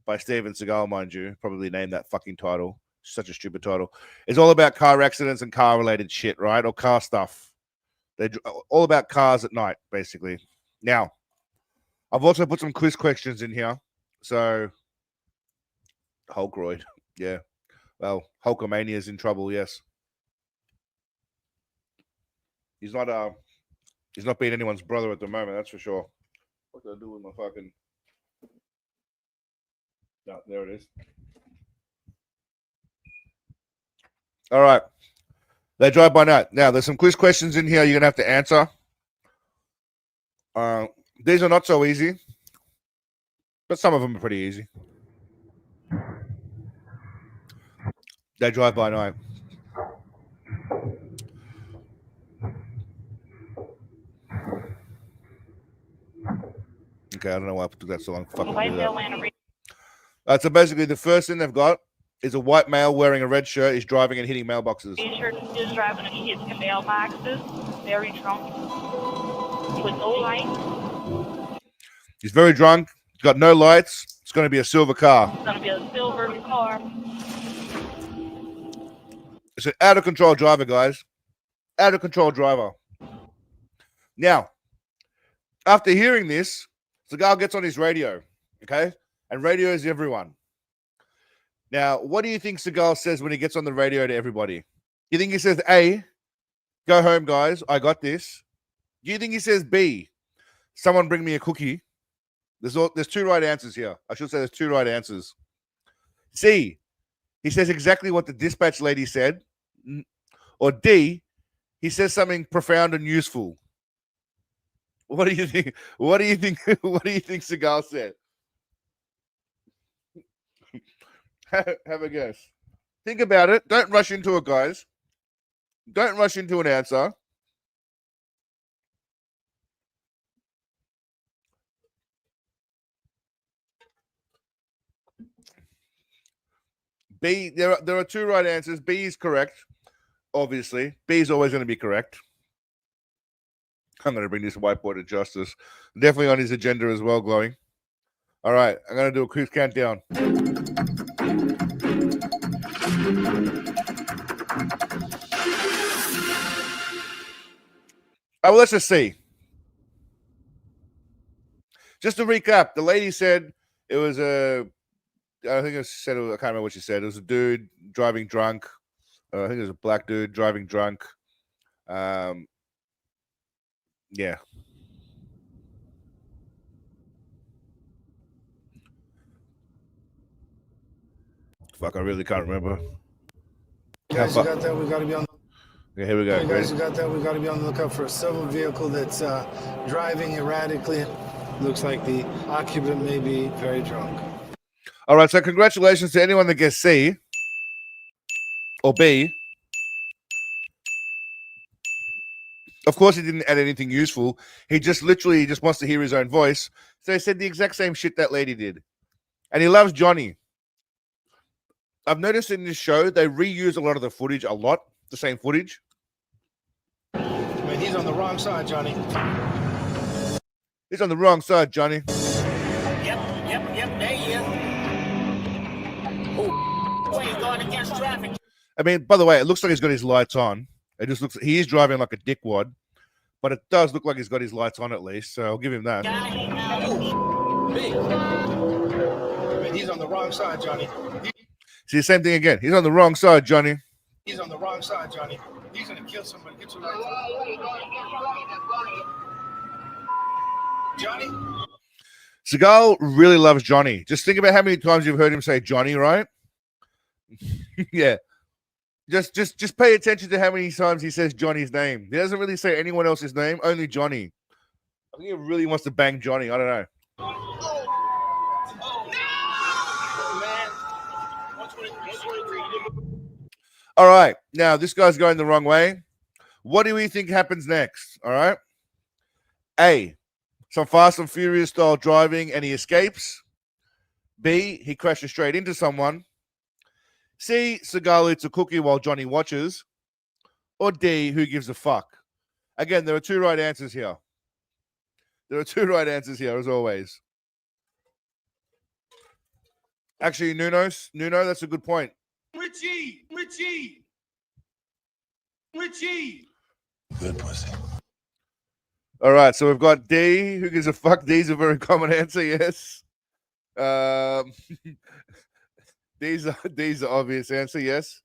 by Steven Seagal, mind you. Probably named that fucking title. Such a stupid title. It's all about car accidents and car-related shit, right? Or car stuff. They're all about cars at night, basically. Now, I've also put some quiz questions in here. So, Hulkroyd, yeah. Well, Hulkamania's in trouble, yes. He's not being anyone's brother at the moment, that's for sure. What did I do with my fucking... No, there it is. All right. They drive by night. Now, there's some quiz questions in here you're going to have to answer. These are not so easy, but some of them are pretty easy. They drive by night. Okay, I don't know why I took that so long. Fucking do that. So basically, the first thing they've got is a white male wearing a red shirt is driving and hitting mailboxes. T-shirt is driving and hitting mailboxes. Very drunk. With no lights. He's very drunk. He's got no lights. It's going to be a silver car. It's going to be a silver car. It's an out of control driver, guys. Out of control driver. Now, after hearing this, Seagal gets on his radio, okay? And radios everyone. Now, what do you think Seagal says when he gets on the radio to everybody? You think he says, A, go home, guys, I got this? Do you think he says, B, someone bring me a cookie? There's two right answers here. I should say there's two right answers. C, he says exactly what the dispatch lady said. Or D, he says something profound and useful. What do you think? What do you think? What do you think Seagal said? Have a guess. Think about it. Don't rush into it, guys. Don't rush into an answer. B, there are two right answers. B is correct, obviously. B is always going to be correct. I'm going to bring this whiteboard to justice. Definitely on his agenda as well, Glowing. All right, I'm going to do a quick countdown. All right, well, let's just see. Just to recap, the lady said it was a, I think it said, I can't remember what she said. It was a dude driving drunk. I think it was a black dude driving drunk. Yeah. Fuck, I really can't remember. Guys, you got that? We got to be on. Okay, here we go. Hey guys, you got that? We got to be on the lookout for a silver vehicle that's driving erratically. Looks like the occupant may be very drunk. All right, so congratulations to anyone that gets C or B. Of course, he didn't add anything useful. He just literally just wants to hear his own voice. So he said the exact same shit that lady did. And he loves Johnny. I've noticed in this show, they reuse a lot of the footage, the same footage. I mean, he's on the wrong side, Johnny. He's on the wrong side, Johnny. Yep, there he is. Oh, he's going against traffic. I mean, by the way, it looks like he's got his lights on. It just looks, he is driving like a dickwad, but it does look like he's got his lights on at least, so I'll give him that. He's on the wrong side, Johnny. See, the same thing again. He's on the wrong side, Johnny. He's on the wrong side, Johnny. He's going to kill somebody. Get your lights on. Johnny? Seagal really loves Johnny. Just think about how many times you've heard him say Johnny, right? Yeah. Just pay attention to how many times he says Johnny's name. He doesn't really say anyone else's name, only Johnny. I think he really wants to bang Johnny. I don't know. All right. Now, this guy's going the wrong way. What do we think happens next? All right. A, some Fast and Furious style driving and he escapes. B, he crashes straight into someone. C, Seagal eats a cookie while Johnny watches. Or D, who gives a fuck? Again, there are two right answers here. There are two right answers here, as always. Actually, Nuno, that's a good point. Richie! Good pussy. All right, so we've got D, who gives a fuck. D's a very common answer, yes. D's the obvious answer, yes.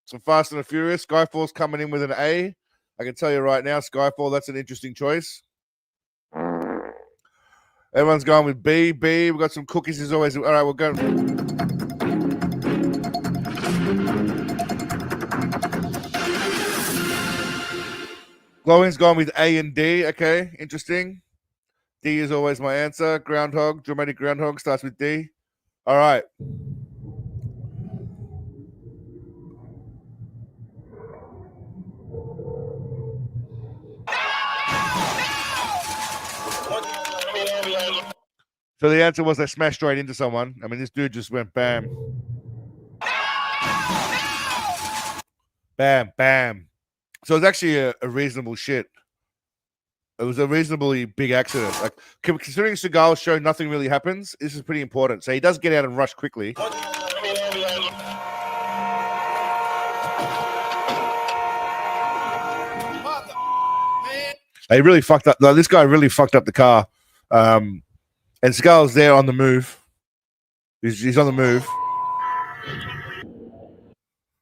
Some Fast and the Furious. Skyfall's coming in with an A. I can tell you right now, Skyfall, that's an interesting choice. Everyone's going with B. We've got some cookies as always. All right, we'll go. Glowing's gone with A and D. Okay, interesting. D is always my answer. Groundhog, dramatic groundhog starts with D. All right. So the answer was they smashed straight into someone. I mean, this dude just went bam. Bam, bam. So it's actually a reasonable shit. It was a reasonably big accident. Like, considering Seagal's show, nothing really happens. This is pretty important. So he does get out and rush quickly. He really fucked up. No, this guy really fucked up the car. And Seagal's there on the move. He's on the move.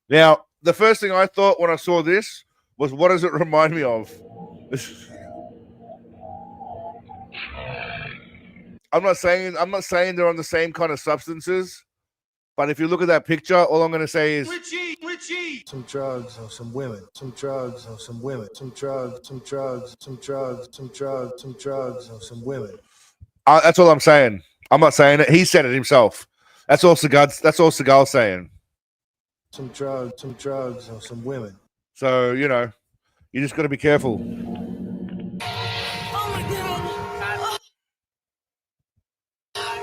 Now, the first thing I thought when I saw this was, what does it remind me of? I'm not saying they're on the same kind of substances, but if you look at that picture, all I'm going to say is Some drugs or some women. Some drugs or some women. Some drugs. Some drugs. Some drugs. Some drugs. Some drugs or some women. that's all I'm saying. I'm not saying it. He said it himself. That's all Seagal's saying. Some drugs or some women. So, you know, you just got to be careful.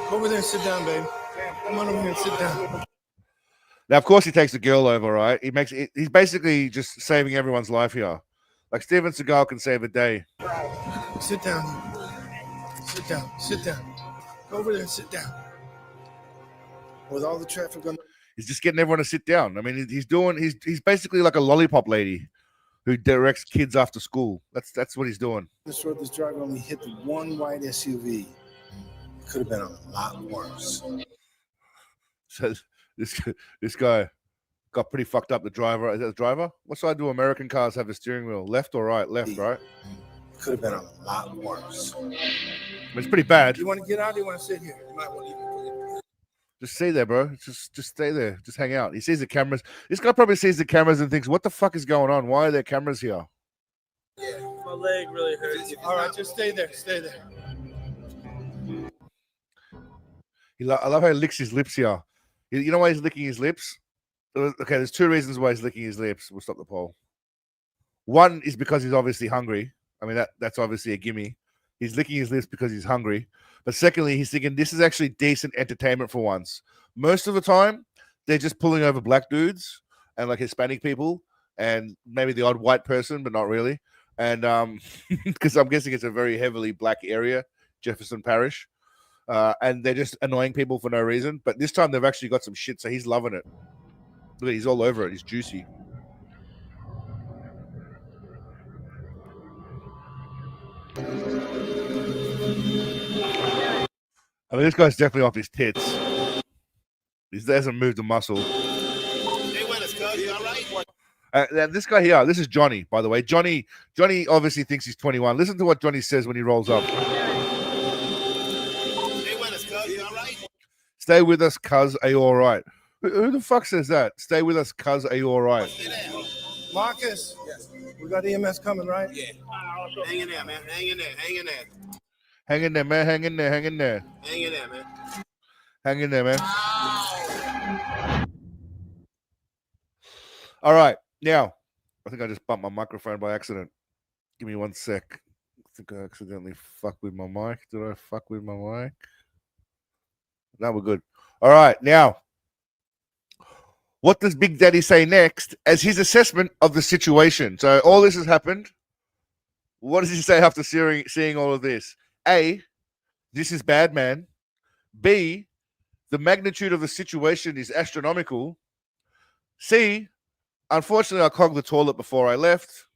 Over there, sit down, babe. Come on over here and sit down. Now, of course, he takes the girl over, right? He's basically just saving everyone's life here. Like Steven Seagal can save a day. Sit down. Sit down. Sit down. Go over there and sit down. With all the traffic on. He's just getting everyone to sit down. I mean, he's basically like a lollipop lady who directs kids after school. That's what he's doing. This road, this driver only hit the one white SUV. Could have been a lot worse. So this guy got pretty fucked up. The driver, is that the driver? What side do American cars have a steering wheel? Left or right? Left, right? Could have been a lot worse. It's pretty bad. You want to get out or you want to sit here? You might want to just stay there, bro. Just stay there. Just hang out. He sees the cameras. This guy probably sees the cameras and thinks, what the fuck is going on? Why are there cameras here? Yeah, my leg really hurts. All right, just stay there. Stay there. I love how he licks his lips here. You know why he's licking his lips? Okay, there's two reasons why he's licking his lips. We'll stop the poll. One is because he's obviously hungry. I mean, that's obviously a gimme. He's licking his lips because he's hungry. But secondly, he's thinking this is actually decent entertainment for once. Most of the time, they're just pulling over black dudes and like Hispanic people and maybe the odd white person, but not really. And because I'm guessing it's a very heavily black area, Jefferson Parish. And they're just annoying people for no reason. But this time they've actually got some shit, so he's loving it. Look, he's all over it. He's juicy. I mean, this guy's definitely off his tits. He hasn't moved a muscle. This guy here, this is Johnny, by the way. Johnny obviously thinks he's 21. Listen to what Johnny says when he rolls up. Stay with us, cuz. Are you all right? Who the fuck says that? Stay with us, cuz. Are you all right? Marcus, yes. We got EMS coming, right? Yeah. Hang in there, man. Hang in there. Hang in there. Hang in there, man. Hang in there. Hang in there. Hang in there, man. Hang in there, man. All right. Now, I think I just bumped my microphone by accident. Give me 1 sec. I think I accidentally fucked with my mic. Did I fuck with my mic? Now we're good. All right. Now, what does Big Daddy say next as his assessment of the situation? So all this has happened. What does he say after seeing all of this? A, this is bad, man. B, the magnitude of the situation is astronomical. C, unfortunately, I clogged the toilet before I left.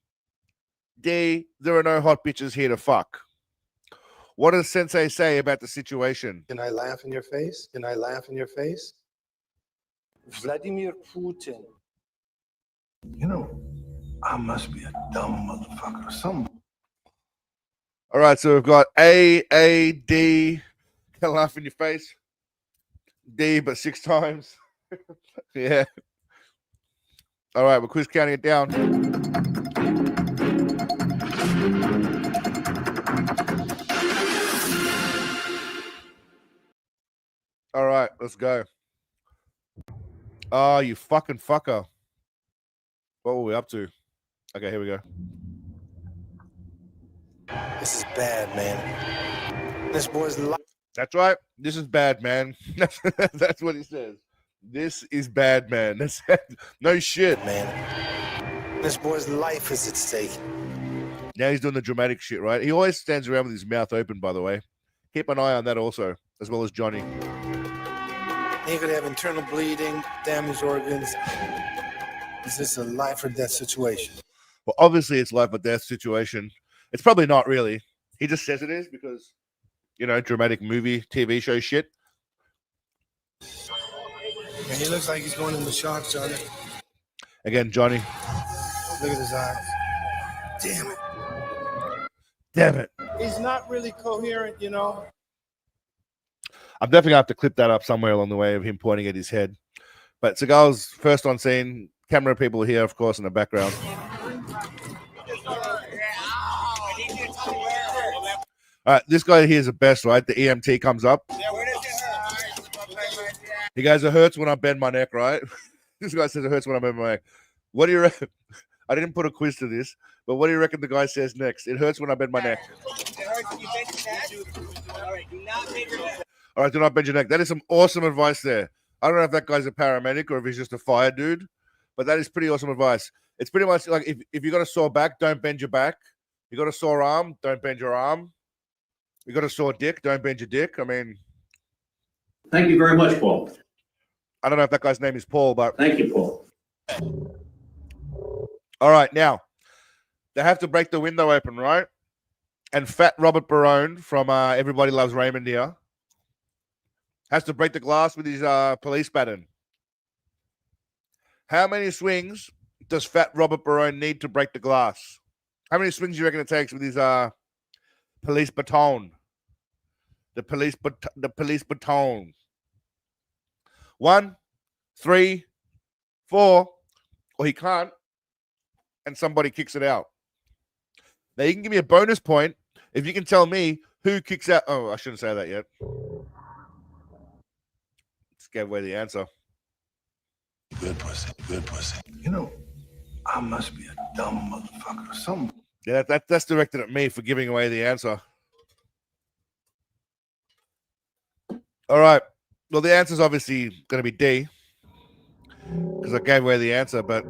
D, there are no hot bitches here to fuck. What does Sensei say about the situation? Can I laugh in your face? Can I laugh in your face? Vladimir Putin. You know, I must be a dumb motherfucker or something. All right, so we've got A, D. Can I laugh in your face? D, but 6 times. Yeah. All right, we're quiz counting it down. All right, let's go. Oh, you fucking fucker. What were we up to? Okay, here we go. This is bad, man. This boy's life. That's right. This is bad, man. That's what he says. This is bad, man. That's no shit, Man, this boy's life is at stake. Now he's doing the dramatic shit, right? He always stands around with his mouth open, by the way. Keep an eye on that also, as well as Johnny. He could have internal bleeding, damaged organs. Is this a life or death situation? Well, obviously it's life or death situation. It's probably not really. He just says it is because, you know, dramatic movie, TV show shit. And he looks like he's going into shock, Johnny. Again, Johnny. Look at his eyes. Damn it. Damn it. He's not really coherent, you know. I'm definitely going to have to clip that up somewhere along the way of him pointing at his head. But Seagal's first on scene. Camera people here, of course, in the background. All right, this guy here is the best, right? The EMT comes up. He goes, it hurts when I bend my neck, right? This guy says it hurts when I bend my neck. What do you reckon? I didn't put a quiz to this, but what do you reckon the guy says next? It hurts when I bend my neck. All right, do not bend your neck. That is some awesome advice there. I don't know if that guy's a paramedic or if he's just a fire dude, but that is pretty awesome advice. It's pretty much like if you got a sore back, don't bend your back. You got a sore arm, don't bend your arm. You got a sore dick, don't bend your dick. I mean... Thank you very much, Paul. I don't know if that guy's name is Paul, but... Thank you, Paul. All right, now, they have to break the window open, right? And fat Robert Barone from Everybody Loves Raymond here has to break the glass with his police baton. How many swings does fat Robert Barone need to break the glass? How many swings do you reckon it takes with his police baton? The police baton. 1, 3, 4, or he can't, and somebody kicks it out. Now, you can give me a bonus point if you can tell me who kicks out. Oh, I shouldn't say that yet. Just gave away the answer. Good pussy. Good pussy. You know, I must be a dumb motherfucker or something. Yeah, that's directed at me for giving away the answer. All right. Well, the answer's obviously going to be D because I gave away the answer, but...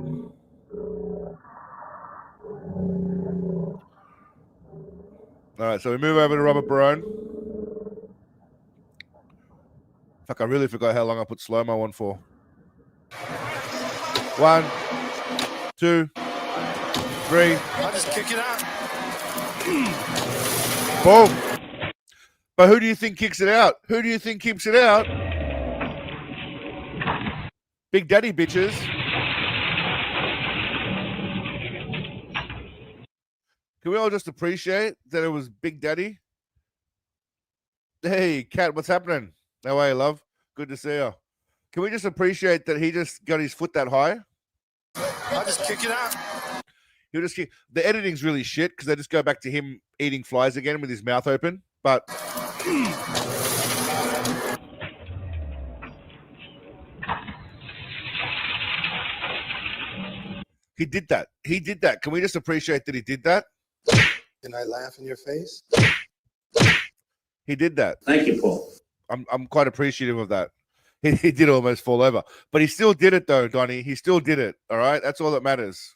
All right, so we move over to Robert Barone. Fuck, I really forgot how long I put slow-mo on for. 1, 2, 3. I'll just kick it out. Boom. But who do you think kicks it out? Who do you think keeps it out? Big Daddy, bitches. Can we all just appreciate that it was Big Daddy? Hey, Kat, what's happening? How are you, love? Good to see you. Can we just appreciate that he just got his foot that high? I'll just kick it out. He'll just kick. The editing's really shit because they just go back to him eating flies again with his mouth open. But he did that. He did that. Can we just appreciate that he did that? Can I laugh in your face? He did that. Thank you, Paul. I'm quite appreciative of that. He did almost fall over. But he still did it, though, Donnie. He still did it. All right? That's all that matters.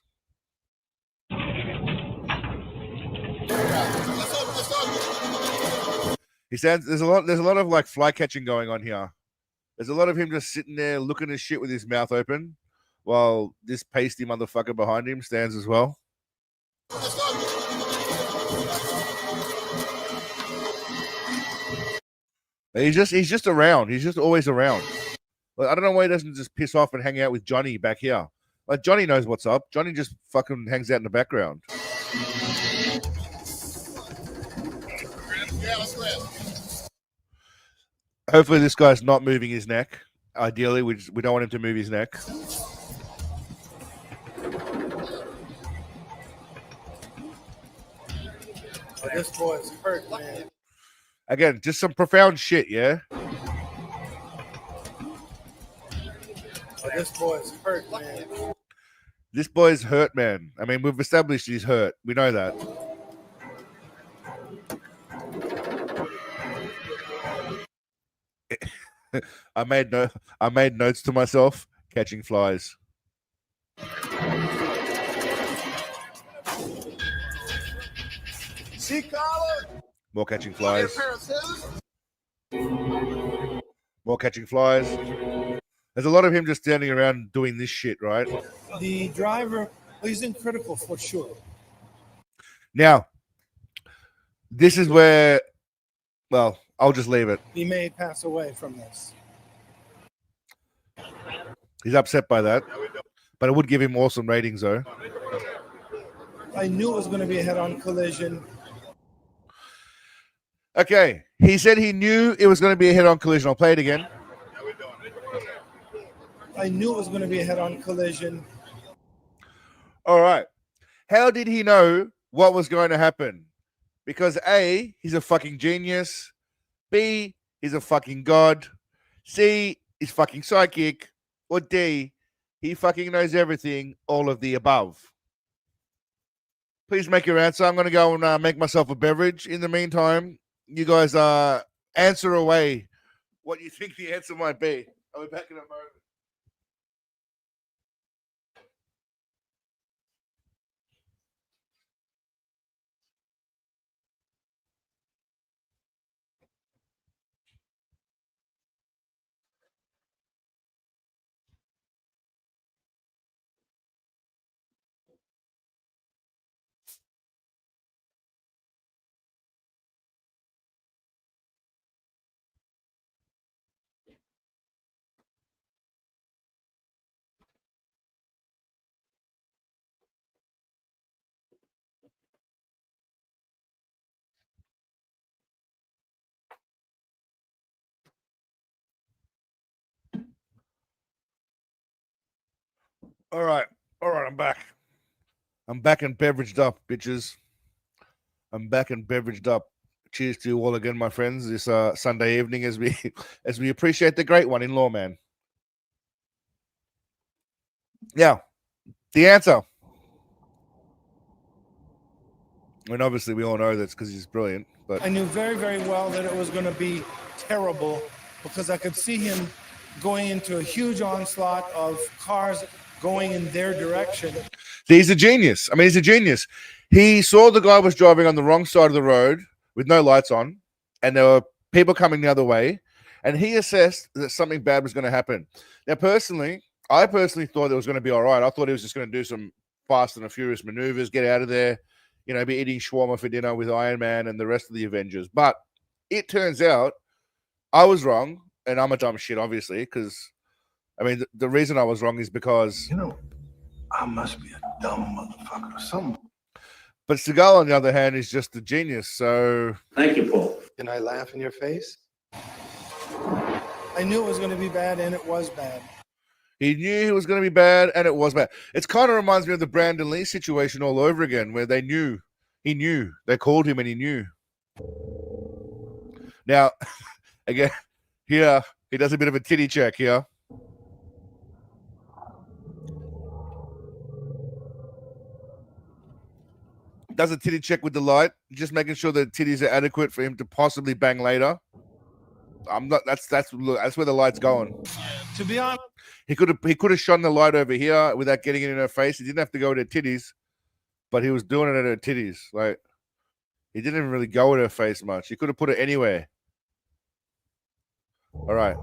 He sounds there's a lot of like fly catching going on here. There's a lot of him just sitting there looking at shit with his mouth open while this pasty motherfucker behind him stands as well. He's just around. He's just always around. Like, I don't know why he doesn't just piss off and hang out with Johnny back here. Like, Johnny knows what's up. Johnny just fucking hangs out in the background. Hopefully this guy's not moving his neck. Ideally, we don't want him to move his neck. This boy's hurt, man. Again, just some profound shit, yeah? This boy's hurt, man. This boy's hurt, man. I mean, we've established he's hurt. We know that. I made notes to myself, catching flies. More catching flies. More catching flies. There's a lot of him just standing around doing this shit, right? The driver, he's in critical for sure. Now, this is where, well, I'll just leave it. He may pass away from this. He's upset by that, but it would give him awesome ratings, though. I knew it was going to be a head-on collision. Okay, he said he knew it was going to be a head-on collision. I'll play it again. I knew it was going to be a head-on collision. All right. How did he know what was going to happen? Because A, he's a fucking genius. B, he's a fucking god. C, he's fucking psychic. Or D, he fucking knows everything, all of the above. Please make your answer. I'm going to go and make myself a beverage. In the meantime, you guys answer away what you think the answer might be. I'll be back in a moment. All right, I'm back. I'm back and beveraged up, bitches. I'm back and beveraged up. Cheers to you all again, my friends, this Sunday evening as we appreciate the great one in Lawman. Now, the answer. And obviously we all know that's because he's brilliant. But I knew very, very well that it was going to be terrible because I could see him going into a huge onslaught of cars going in their direction. He's a genius. I mean, he's a genius. He saw the guy was driving on the wrong side of the road with no lights on, and there were people coming the other way, and he assessed that something bad was going to happen. Now, I personally thought it was going to be all right. I thought he was just going to do some Fast and the Furious maneuvers, get out of there, be eating shawarma for dinner with Iron Man and the rest of the Avengers. But it turns out I was wrong, and I'm a dumb shit, obviously, because, I mean, the reason I was wrong is because... I must be a dumb motherfucker or something. But Seagal, on the other hand, is just a genius, so... Thank you, Paul. Can I laugh in your face? I knew it was going to be bad, and it was bad. He knew it was going to be bad, and it was bad. It kind of reminds me of the Brandon Lee situation all over again, where they knew. He knew. They called him, and he knew. Now, again, here, he does a bit of a titty check here. Does a titty check with the light, just making sure the titties are adequate for him to possibly bang later. I'm not. That's where the light's going. To be honest, he could have shone the light over here without getting it in her face. He didn't have to go with her titties, but he was doing it at her titties. Like, he didn't even really go with her face much. He could have put it anywhere. All right.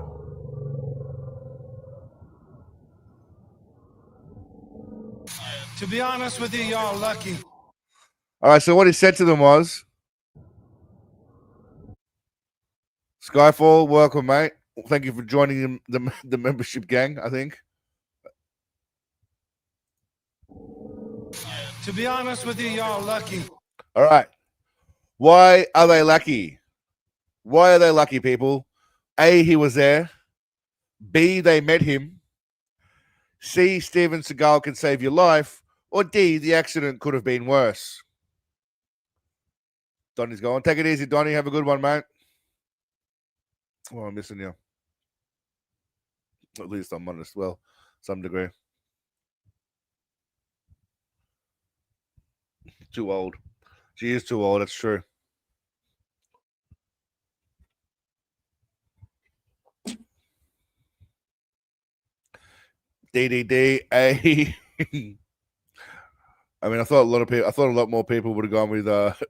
to be honest with you, y'all lucky. All right, so what he said to them was, Skyfall, welcome, mate. Thank you for joining the membership gang, I think. To be honest with you, y'all lucky. All right. Why are they lucky? Why are they lucky, people? A, he was there. B, they met him. C, Steven Seagal can save your life. Or D, the accident could have been worse. Donnie's going. Take it easy, Donnie. Have a good one, mate. Oh, I'm missing you. At least I'm honest. Well, some degree. Too old. She is too old. That's true. DDD. A. I mean, I thought a lot more people would have gone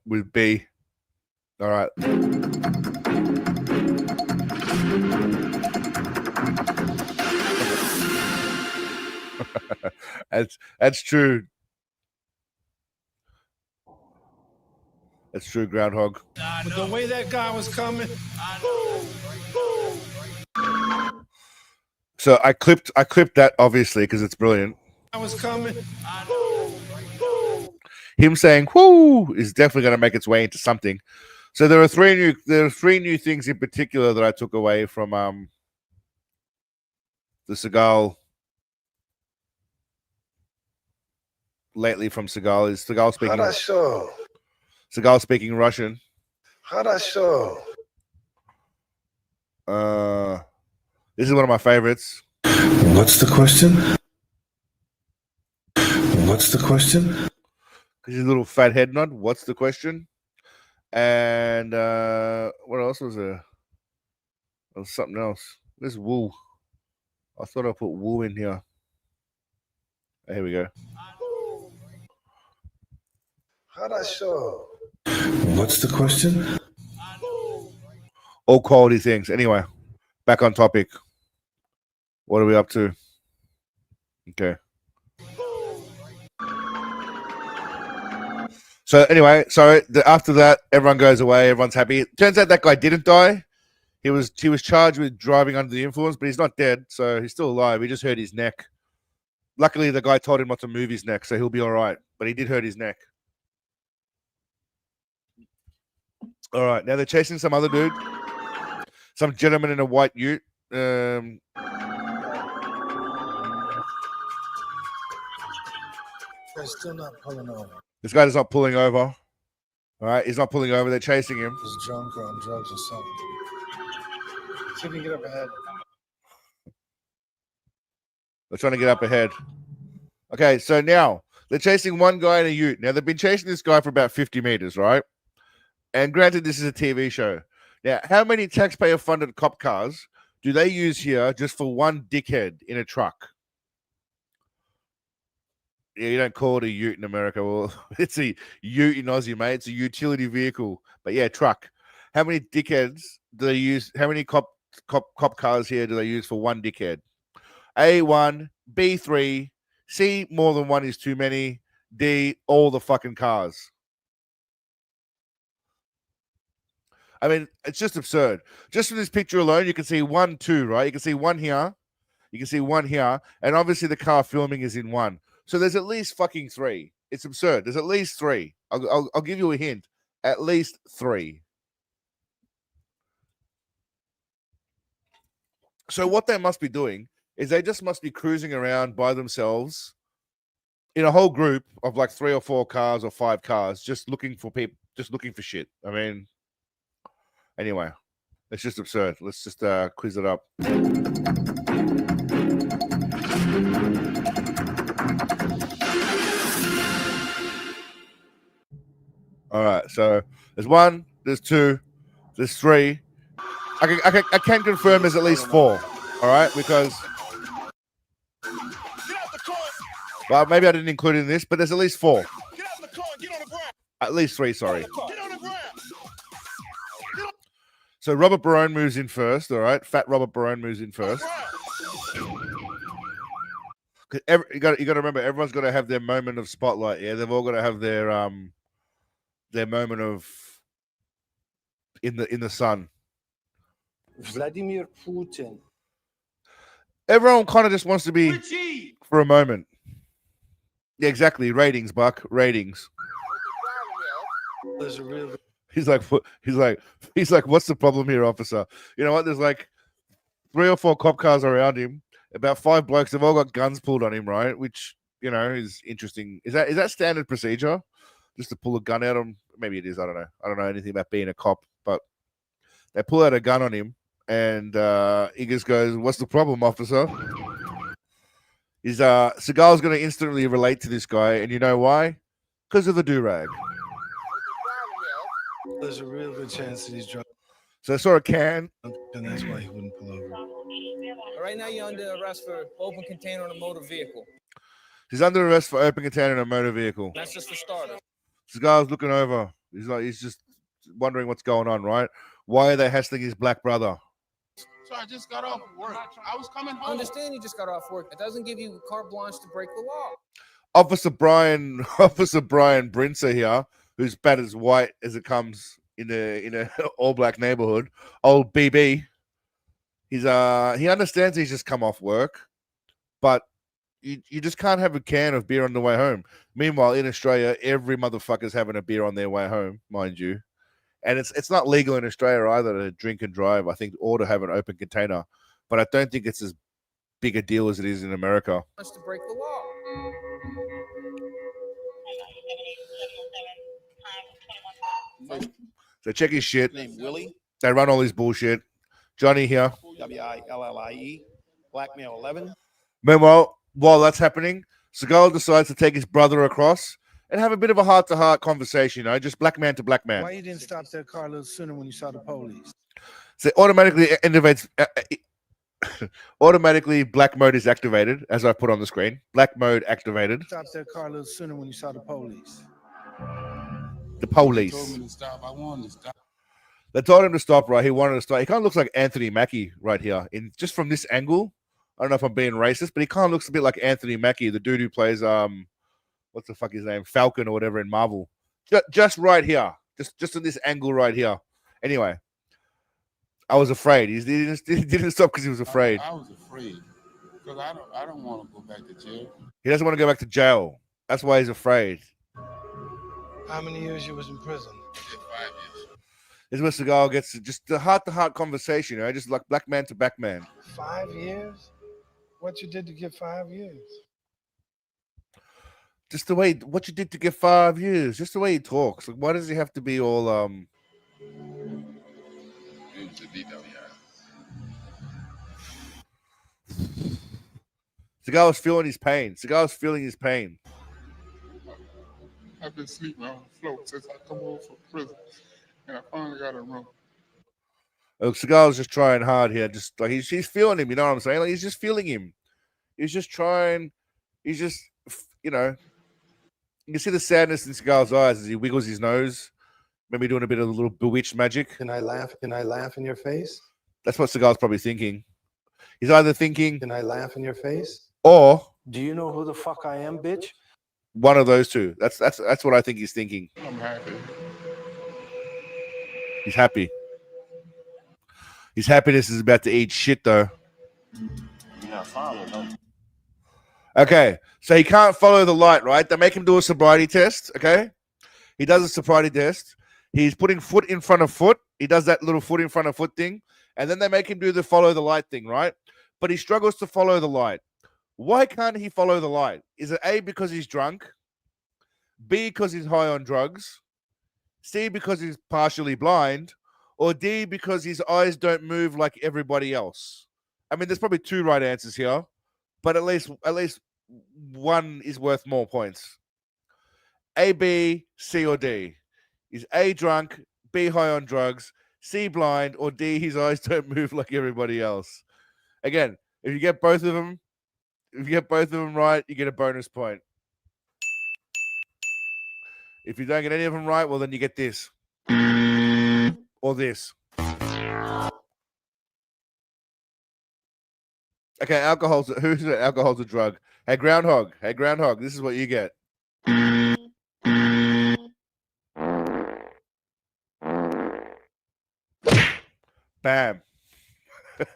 with B. All right. That's true. That's true, Groundhog. But the way that guy was coming, So I clipped that obviously because it's brilliant. I was coming. Him saying "whoo" is definitely going to make its way into something. So there are three new things in particular that I took away from the Seagal lately from Seagal is Seagal speaking Russian. This is one of my favorites. What's the question? What's the question? Because his little fat head nod. What's the question? And what else was there? There was something else. There's Woo. I thought I put Woo in here. Oh, here we go. What's the question? All quality things. Anyway, back on topic. What are we up to? Okay. So anyway, after that, everyone goes away. Everyone's happy. Turns out that guy didn't die. He was charged with driving under the influence, but he's not dead, so he's still alive. He just hurt his neck. Luckily, the guy told him not to move his neck, so he'll be all right. But he did hurt his neck. All right, now they're chasing some other dude, some gentleman in a white ute. Guy's still not pulling over. This guy is not pulling over. All right, he's not pulling over. They're chasing him. He's drunk or on drugs or something. See if we can get up ahead. They're trying to get up ahead. Okay, so now they're chasing one guy in a ute. Now they've been chasing this guy for about 50 meters, right? And granted, this is a TV show. Now, how many taxpayer-funded cop cars do they use here just for one dickhead in a truck? Yeah, you don't call it a ute in America. Well, it's a ute in Aussie, mate. It's a utility vehicle. But yeah, truck. How many dickheads do they use? How many cop cars here do they use for one dickhead? A1, B3, C, more than one is too many. D, all the fucking cars. I mean, it's just absurd. Just from this picture alone, you can see 1, 2, right? You can see one here. You can see one here. And obviously the car filming is in one. So there's at least fucking 3. It's absurd. There's at least 3. I'll give you a hint. At least 3. So what they must be doing is they just must be cruising around by themselves in a whole group of like 3 or 4 cars or 5 cars, just looking for people, just looking for shit. I mean, anyway, it's just absurd. Let's just quiz it up. All right, so there's 1, there's 2, there's 3. I can confirm there's at least 4. All right, because well, maybe I didn't include it in this, but there's at least 4. At least 3, sorry. So Robert Barone moves in first. All right, fat Robert Barone moves in first. You got to remember, everyone's got to have their moment of spotlight. Yeah, they've all got to have their moment of in the sun. Vladimir Putin. Everyone kind of just wants to be for a moment. Yeah, exactly. Ratings, Buck. Ratings. There's a real. He's like, what's the problem here, officer? You know what? There's like 3 or 4 cop cars around him. About 5 blokes. They've all got guns pulled on him, right? Which, you know, is interesting. Is that standard procedure? Just to pull a gun out on him? Maybe it is. I don't know. I don't know anything about being a cop, but they pull out a gun on him, and he just goes, "What's the problem, officer?" is Seagal's going to instantly relate to this guy, and you know why? Because of the do-rag. There's a real good chance that he's drunk, So I saw a can. and that's why he wouldn't pull over. Right now, you're under arrest for open container on a motor vehicle. He's under arrest for open container in a motor vehicle. That's just for starters. Seagal's looking over. He's just wondering what's going on, right? Why are they hassling his black brother? So I just got off work. I was coming home. Understand you just got off work. It doesn't give you carte blanche to break the law. Officer Brian Brincer here, who's bad as white as it comes in a all black neighborhood. Old BB. He understands he's just come off work, but you just can't have a can of beer on the way home. Meanwhile, in Australia, every motherfucker's having a beer on their way home, mind you. And it's not legal in Australia either to drink and drive, I think, or to have an open container. But I don't think it's as big a deal as it is in America. To break the law. So check his shit. Named Willie. They run all this bullshit. Johnny here. WILLIE. Blackmail 11. Meanwhile, while that's happening, Seagal decides to take his brother across and have a bit of a heart-to-heart conversation, just black man to black man. Why you didn't stop that car a little sooner when you saw the police? So automatically activates. Automatically, black mode is activated, as I put on the screen. Black mode activated. Stop that car a little sooner when you saw the police. The police. They told me to stop. I wanted to stop. They told him to stop, right? He wanted to stop. He kind of looks like Anthony Mackie right here. Just from this angle, I don't know if I'm being racist, but he kind of looks a bit like Anthony Mackie, the dude who plays what's the fuck his name? Falcon or whatever in Marvel. Just right here. Just in this angle right here. Anyway, I was afraid. He didn't stop because he was afraid. I was afraid because I don't want to go back to jail. He doesn't want to go back to jail. That's why he's afraid. How many years you was in prison? 5 years. This is where Seagal gets just the heart-to-heart conversation, just like black man to black man. 5 years? What you did to get 5 years? Just the way what you did to get 5 years. Just the way he talks. Like, why does he have to be all Seagal was feeling his pain. Seagal was feeling his pain. I've been sleeping on the floor since I come home from prison, and I finally got a room. Look, Seagal's just trying hard here. Just like he's feeling him. You know what I'm saying? Like he's just feeling him. He's just trying. He's just, you can see the sadness in Seagal's eyes as he wiggles his nose, maybe doing a bit of a little bewitched magic. Can I laugh? Can I laugh in your face? That's what Seagal's probably thinking. He's either thinking, Can I laugh in your face? or Do you know who the fuck I am, bitch? one of those two. That's what I think he's thinking. I'm happy. He's happy. His happiness is about to eat shit, though. Yeah, follow them. Okay, so he can't follow the light, right? They make him do a sobriety test, okay? He does a sobriety test. He's putting foot in front of foot. He does that little foot in front of foot thing. And then they make him do the follow the light thing, right? But he struggles to follow the light. Why can't he follow the light? Is it A, because he's drunk? B, because he's high on drugs? C, because he's partially blind? Or D, because his eyes don't move like everybody else? I mean, there's probably two right answers here, but at least one is worth more points. A, B, C, or D? Is A, drunk, B, high on drugs, C, blind, or D, his eyes don't move like everybody else? Again, if you get both of them right, you get a bonus point. If you don't get any of them right, well, then you get this. Or this. Okay, alcohol's a drug. Hey, groundhog, this is what you get. Bam.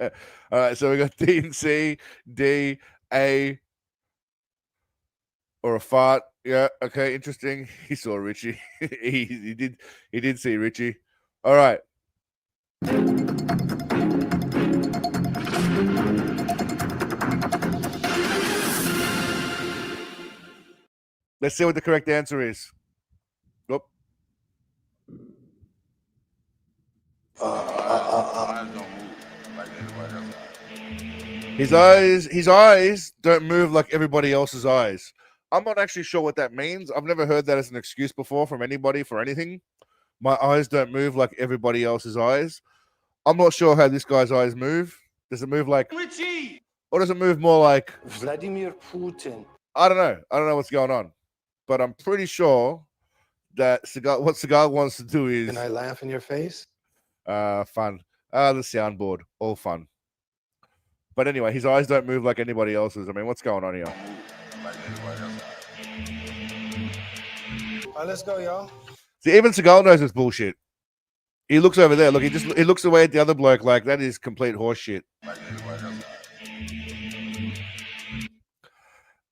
All right, so we got D and C, D, A, or a fart. Yeah, okay, interesting. He saw Richie. he did see Richie. All right. Let's see what the correct answer is. Nope. Eyes don't move like everybody else. His eyes don't move like everybody else's eyes. I'm not actually sure what that means. I've never heard that as an excuse before from anybody for anything. My eyes don't move like everybody else's eyes. I'm not sure how this guy's eyes move. Does it move like, or does it move more like Vladimir Putin? I don't know. I don't know what's going on, but I'm pretty sure that what Seagal wants to do is. Can I laugh in your face? Fun. The soundboard, all fun. But anyway, his eyes don't move like anybody else's. I mean, what's going on here? All right, let's go, y'all. See, even Seagal knows it's bullshit. He looks over there. Look, he looks away at the other bloke like that is complete horse shit.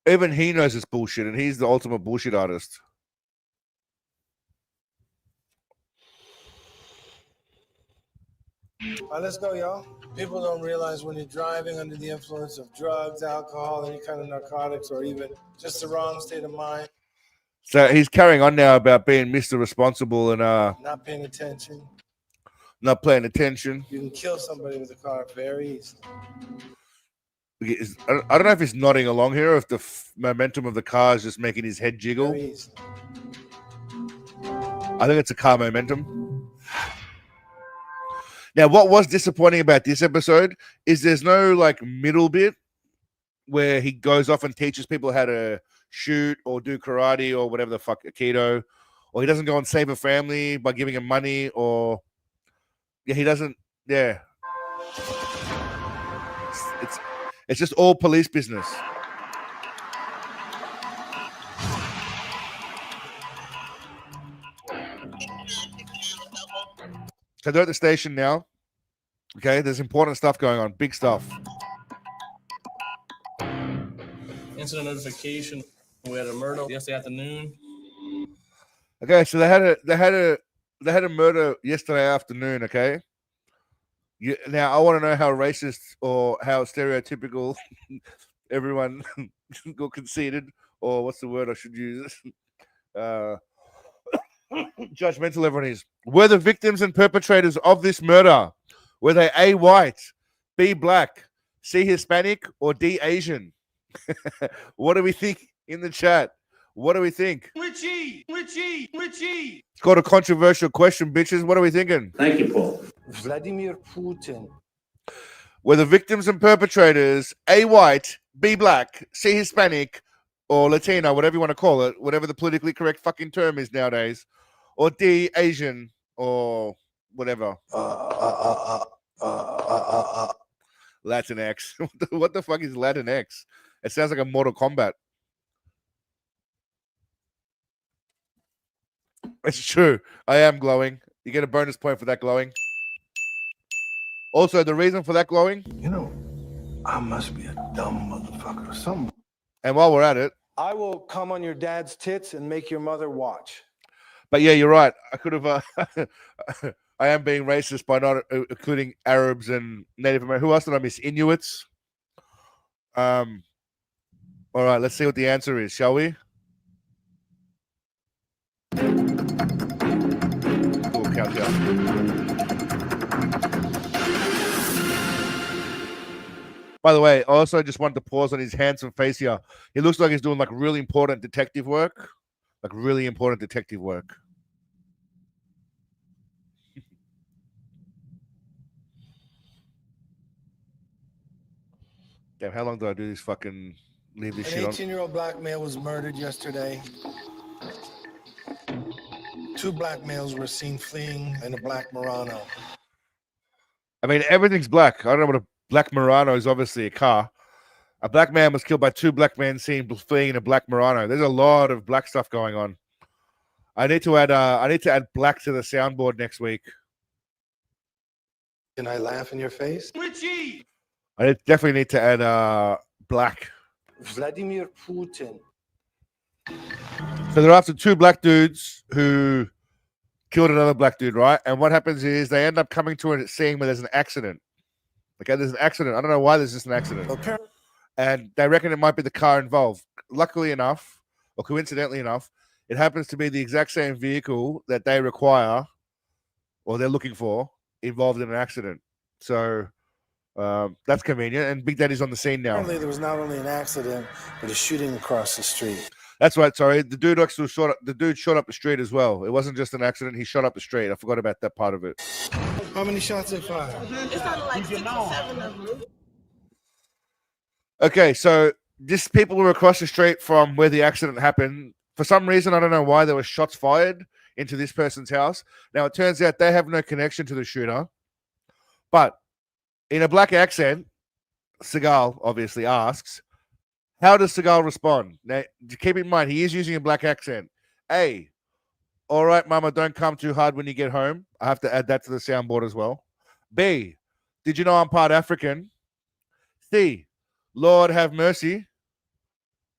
Even he knows it's bullshit, and he's the ultimate bullshit artist. All right, let's go, y'all. People don't realize when you're driving under the influence of drugs, alcohol, any kind of narcotics, or even just the wrong state of mind. So he's carrying on now about being Mr. Responsible and Not paying attention. not paying attention. You can kill somebody with a car very easily. I don't know if he's nodding along here, or if the momentum of the car is just making his head jiggle. Very easily. I think it's a car momentum. Now, what was disappointing about this episode is there's no like middle bit where he goes off and teaches people how to shoot or do karate or whatever the fuck, Aikido, or he doesn't go and save a family by giving him money, or he doesn't. Yeah, it's just all police business. So they're at the station now. Okay, there's important stuff going on, big stuff. Incident notification. We had a murder yesterday afternoon. Okay, so they had a murder yesterday afternoon. Okay, now I want to know how racist or how stereotypical everyone got conceited, or what's the word I should use? Judgmental everyone is. Were the victims and perpetrators of this murder, were they A, white, B, black, C, Hispanic, or D, Asian? What do we think in the chat? What do we think? Richie! It's called a controversial question, bitches. What are we thinking? Thank you, Paul. Vladimir Putin. Were the victims and perpetrators A, white, B, black, C, Hispanic, or Latino, whatever you want to call it, whatever the politically correct fucking term is nowadays, or D, Asian, or whatever. Latinx. What the fuck is Latinx? It sounds like a Mortal Kombat. It's true. I am glowing. You get a bonus point for that glowing. Also, the reason for that glowing. You know, I must be a dumb motherfucker or something. And while we're at it, I will come on your dad's tits and make your mother watch. but yeah, you're right. I could have. I am being racist by not including Arabs and Native Americans. Who else did I miss? Inuits. All right, let's see what the answer is, shall we? Cool countdown. By the way, I also just wanted to pause on his handsome face here. He looks like he's doing like really important detective work. Like really important detective work. Damn, how long do I do this fucking leave this An shit on? 18-year-old black male was murdered yesterday. 2 black males were seen fleeing in a black Murano. I mean, everything's black. I don't know what a black Murano is. Obviously a car. A black man was killed by 2 black men seen fleeing in a black Murano. There's a lot of black stuff going on. I need to add black to the soundboard next week. Can I laugh in your face? Richie! I definitely need to add black. Vladimir Putin. So they're after 2 black dudes who killed another black dude, right? And what happens is they end up coming to a scene where there's an accident. Okay, there's an accident. I don't know why there's just an accident. Okay. And they reckon it might be the car involved. Luckily enough, or coincidentally enough, it happens to be the exact same vehicle that they require or they're looking for involved in an accident. So That's convenient. And Big Daddy's on the scene now. Apparently, there was not only an accident, but a shooting across the street. That's right. Sorry, the dude actually shot up. The dude shot up the street as well. It wasn't just an accident. He shot up the street. I forgot about that part of it. How many shots they fired? It's only like 6 or 7 of them. Okay, so these people were across the street from where the accident happened. For some reason, I don't know why, there were shots fired into this person's house. Now, it turns out they have no connection to the shooter. But in a black accent, Seagal obviously asks, how does Seagal respond? Now, keep in mind, he is using a black accent. A, all right, mama, don't come too hard when you get home. I have to add that to the soundboard as well. B, did you know I'm part African? C, Lord have mercy.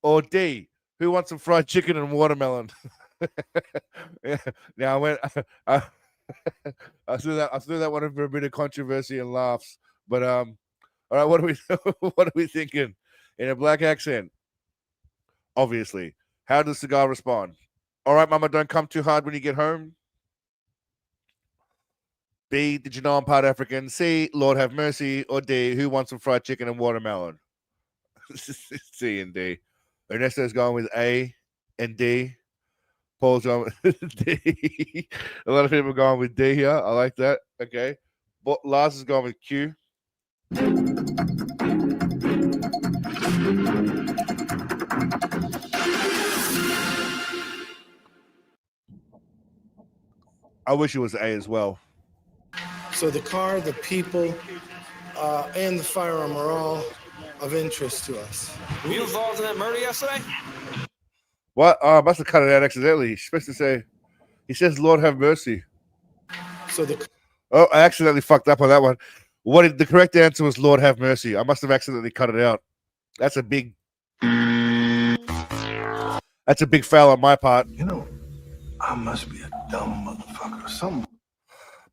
Or D, who wants some fried chicken and watermelon? Yeah. Now I went. I threw that one in for a bit of controversy and laughs. But all right, what are we thinking in a black accent? Obviously, how does Seagal respond? All right, mama, don't come too hard when you get home. B, did you know I'm part African? C, Lord have mercy. Or D, who wants some fried chicken and watermelon? C and D. Ernesto's going with A and D. Paul's going with D. A lot of people are going with D here. I like that. Okay. But Lars is going with Q. I wish it was A as well. So the car, the people, and the firearm are all of interest to us. Were you involved in that murder yesterday? What? I must have cut it out accidentally. He's supposed to say, he says, Lord have mercy. So the Oh, I accidentally fucked up on that one. The correct answer was Lord have mercy. I must have accidentally cut it out. That's a big fail on my part. You know, I must be a dumb motherfucker or something.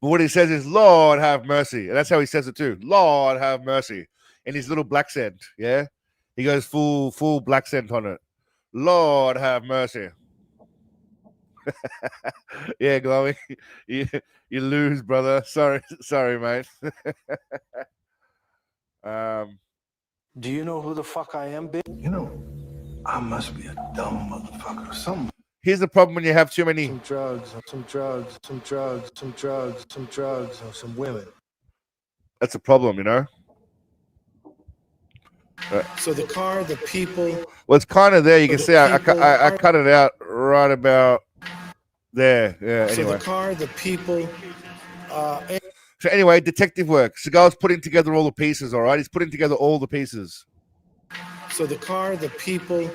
But what he says is, Lord have mercy. And that's how he says it too. Lord have mercy. In his little black scent, yeah? He goes full black scent on it. Lord have mercy. Yeah, Glowing. You lose, brother. Sorry, mate. Do you know who the fuck I am, bitch? You know, I must be a dumb motherfucker or something. Here's the problem when you have too many. Some drugs, or some women. That's a problem, you know? So the car, the people. Well, it's kind of there. You can see I cut it out right about there. Yeah, So anyway. the car, the people, and So anyway, detective work. Seagal's putting together all the pieces, all right? He's putting together all the pieces. so the car, the people,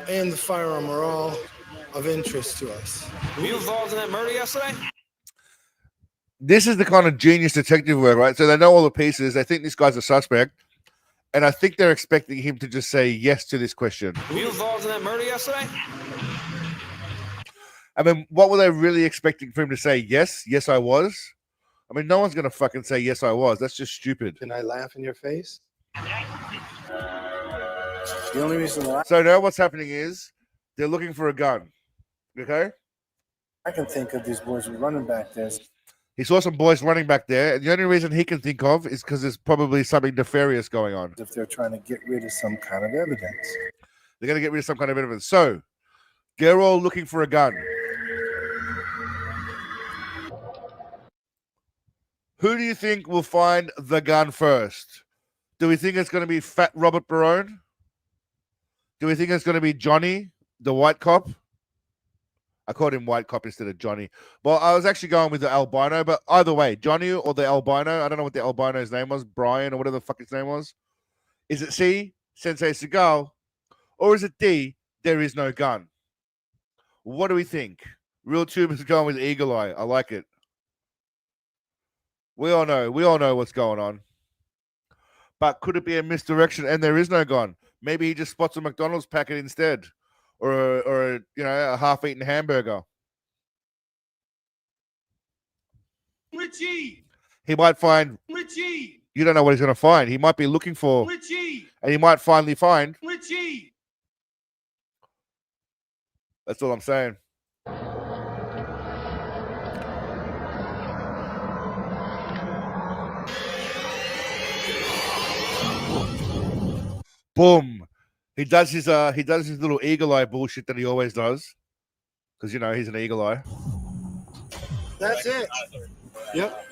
and the firearm are all of interest to us. Were you involved in that murder yesterday? This is the kind of genius detective work, right? So they know all the pieces. They think this guy's a suspect. And I think they're expecting him to just say yes to this question. Were you involved in that murder yesterday? I mean, what were they really expecting for him to say? Yes, I was. I mean, no one's going to fucking say yes, I was. That's just stupid. Can I laugh in your face? The only reason that So now what's happening is they're looking for a gun. Okay? I can think of these boys were running back there. He saw some boys running back there, and the only reason he can think of is because there's probably something nefarious going on. If they're trying to get rid of some kind of evidence. They're going to get rid of some kind of evidence. So they're all looking for a gun. Who do you think will find the gun first? Do we think it's going to be Fat Robert Barone? Do we think it's going to be Johnny, the white cop? I called him white cop instead of Johnny. Well, I was actually going with the albino, but either way, Johnny or the albino, I don't know what the albino's name was, Brian or whatever the fuck his name was. Is it C, Sensei Seagal, or is it D, there is no gun? What do we think? Real Tube is going with Eagle Eye. I like it. We all know what's going on. But could it be a misdirection and there is no gun? Maybe he just spots a McDonald's packet instead. Or a half-eaten hamburger. Richie! He might find. Richie! You don't know what he's going to find. He might be looking for. Richie! And he might finally find. Richie! That's all I'm saying. Boom. He does his little eagle eye bullshit that he always does. Because he's an eagle eye. That's it. Yep.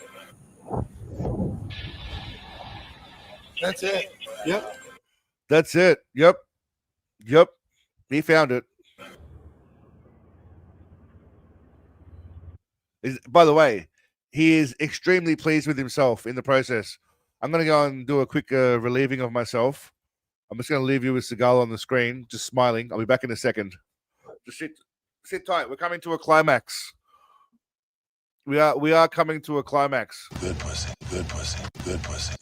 That's it. Yep. That's it. Yep. He found it. By the way, he is extremely pleased with himself in the process. I'm going to go and do a quick relieving of myself. I'm just going to leave you with Seagal on the screen, just smiling. I'll be back in a second. Just sit tight. We're coming to a climax. We are coming to a climax. Good pussy. Good pussy. Good pussy.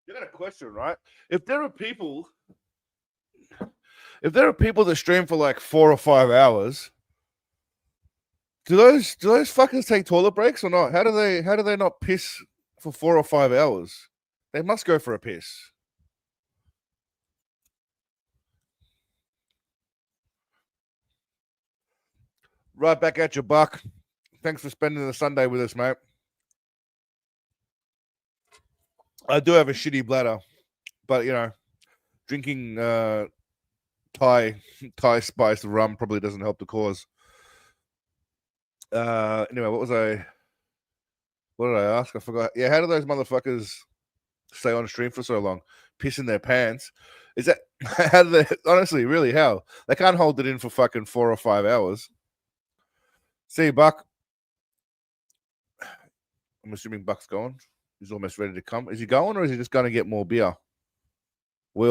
You got a question, right? If there are people that stream for like 4 or 5 hours, do those fuckers take toilet breaks or not? How do they not piss for 4 or 5 hours? They must go for a piss. Right back at you, Buck. Thanks for spending the Sunday with us, mate. I do have a shitty bladder, but drinking Thai spiced rum probably doesn't help the cause. Anyway, what did I ask? I forgot. Yeah, how do those motherfuckers stay on stream for so long? Piss in their pants. Is that how do they honestly, really, how? They can't hold it in for fucking 4 or 5 hours. See you, Buck. I'm assuming Buck's gone. He's almost ready to come. Is he going, or is he just going to get more beer? We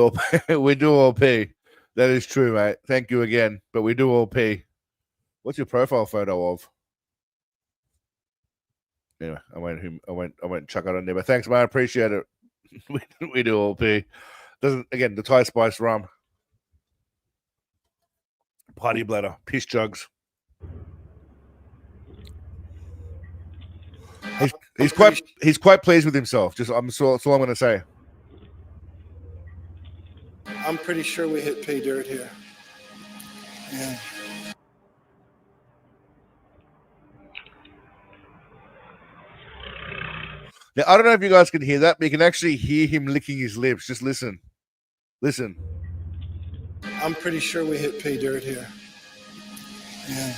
do all pee. That is true, mate. Thank you again. But we do all pee. What's your profile photo of? Anyway, I won't chuck it on there. But thanks, man. I appreciate it. we do all pee. Again, the Thai spice rum. Party bladder. Piss jugs. He's quite pleased with himself. That's all I'm going to say. I'm pretty sure we hit pay dirt here. Yeah. Now, I don't know if you guys can hear that, but you can actually hear him licking his lips. Just listen. Listen. I'm pretty sure we hit pay dirt here. Yeah.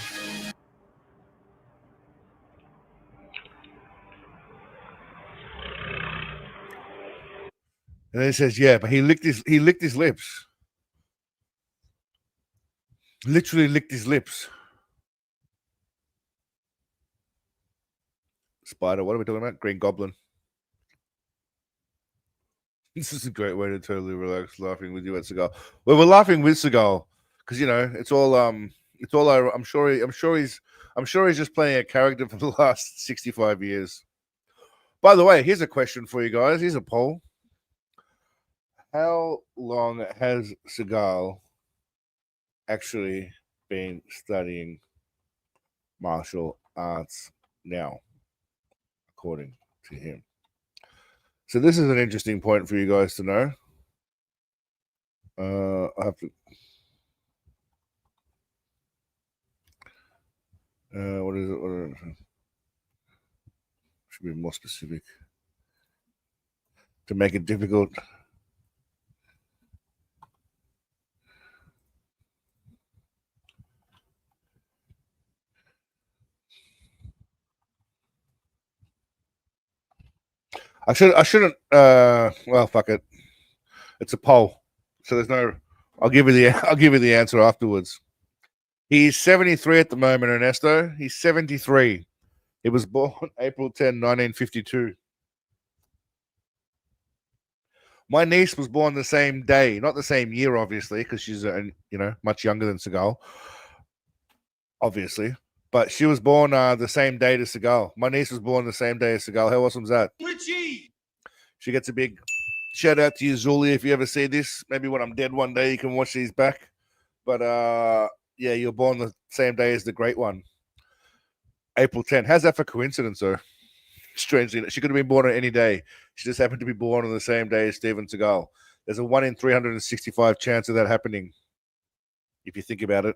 And then he says, "Yeah, but he licked his lips. Literally licked his lips." Spider, what are we talking about? Green Goblin. This is a great way to totally relax, laughing with you at Seagal. Well, we're laughing with Seagal because it's all I'm sure he's just playing a character for the last 65 years. By the way, here's a question for you guys. Here's a poll. How long has Seagal actually been studying martial arts now, according to him? So this is an interesting point for you guys to know. I have to. What is it? Should be more specific to make it difficult. I shouldn't. Well, fuck it. It's a poll, so there's no. I'll give you the answer afterwards. He's 73 at the moment, Ernesto. He's 73. He was born April 10, 1952. My niece was born the same day, not the same year, obviously, because she's much younger than Seagal, obviously. But she was born the same day to Seagal. My niece was born the same day as Seagal. How awesome's that? Richie! She gets a big shout out to you, Zuli. If you ever see this, maybe when I'm dead one day, you can watch these back. But yeah, you're born the same day as the great one, April 10. How's that for coincidence, though? Strangely, she could have been born on any day. She just happened to be born on the same day as Steven Seagal. There's a 1 in 365 chance of that happening, if you think about it.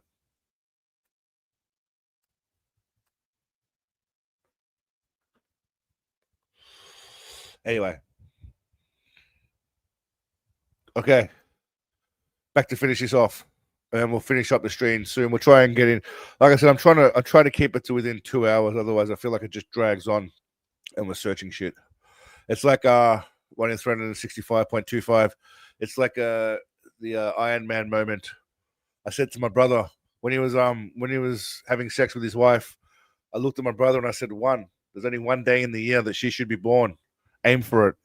Anyway. Okay. Back to finish this off. And we'll finish up the stream soon. We'll try and get in. Like I said, I'm trying to keep it to within 2 hours. Otherwise, I feel like it just drags on and we're searching shit. It's like 1 in 365.25. It's like the Iron Man moment. I said to my brother when he was having sex with his wife, I looked at my brother and I said, there's only 1 day in the year that she should be born. Aim for it.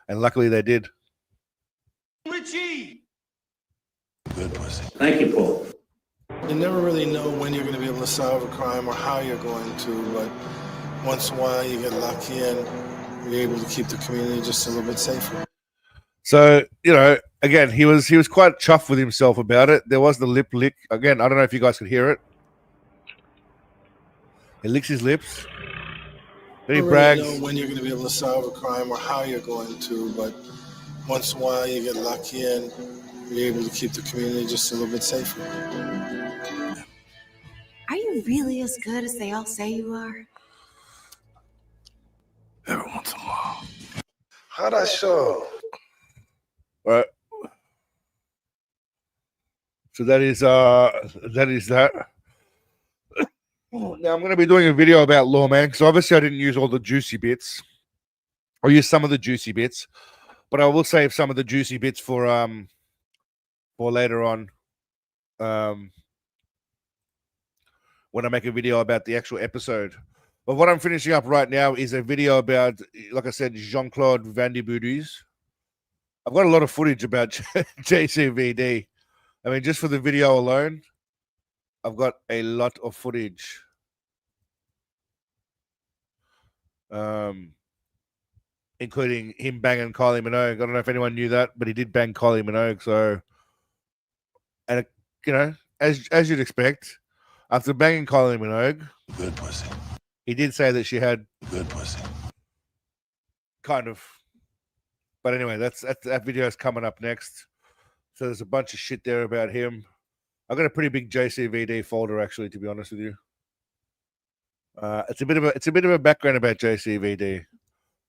And luckily they did. Richie! Good pussy. Thank you, Paul. You never really know when you're going to be able to solve a crime or how you're going to, but once in a while you get lucky and you're able to keep the community just a little bit safer. So, again, he was quite chuffed with himself about it. There was the lip lick. Again, I don't know if you guys could hear it. He licks his lips. Then he brags. You never really know when you're going to be able to solve a crime or how you're going to, but once in a while you get lucky and you're able to keep the community just a little bit safer. Are you really as good as they all say you are? Every once in a while. How'd I show? All right. So that is that. Now I'm going to be doing a video about Lawman because obviously I didn't use all the juicy bits. I'll use some of the juicy bits, but I will save some of the juicy bits for later on. When I make a video about the actual episode. But what I'm finishing up right now is a video about, like I said, Jean-Claude Van der Boudis. I've got a lot of footage about JCVD. I mean, just for the video alone, I've got a lot of footage. Including him banging Kylie Minogue. I don't know if anyone knew that, but he did bang Kylie Minogue. So, and as you'd expect, after banging Kylie Minogue, good pussy. He did say that she had good pussy. Kind of. But anyway, that video is coming up next. So there's a bunch of shit there about him. I've got a pretty big JCVD folder, actually, to be honest with you. It's a bit of a background about JCVD,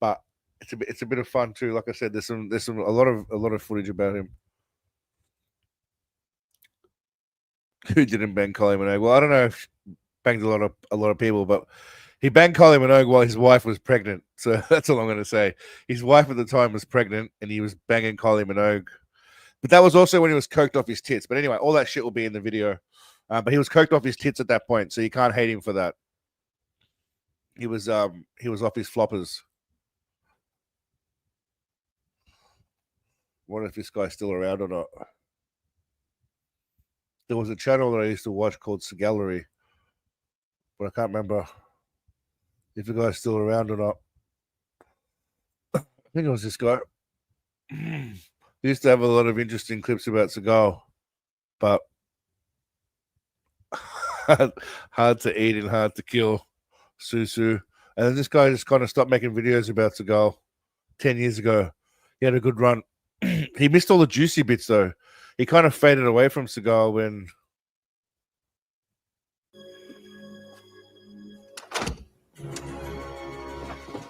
but it's a bit of fun too. Like I said, there's a lot of footage about him. Who didn't bang Kylie Minogue? Well, I don't know if he banged a lot of people, but he banged Kylie Minogue while his wife was pregnant. So that's all I'm going to say. His wife at the time was pregnant, and he was banging Kylie Minogue. But that was also when he was coked off his tits. But anyway, all that shit will be in the video. But he was coked off his tits at that point, so you can't hate him for that. He was off his floppers. Wonder if this guy's still around or not. There was a channel that I used to watch called Seagallery, but I can't remember if the guy's still around or not. I think it was this guy. He used to have a lot of interesting clips about Seagal, but hard to eat and hard to kill. Susu. And then this guy just kind of stopped making videos about Seagal 10 years ago. He had a good run. He missed all the juicy bits, though. He kind of faded away from Seagal when...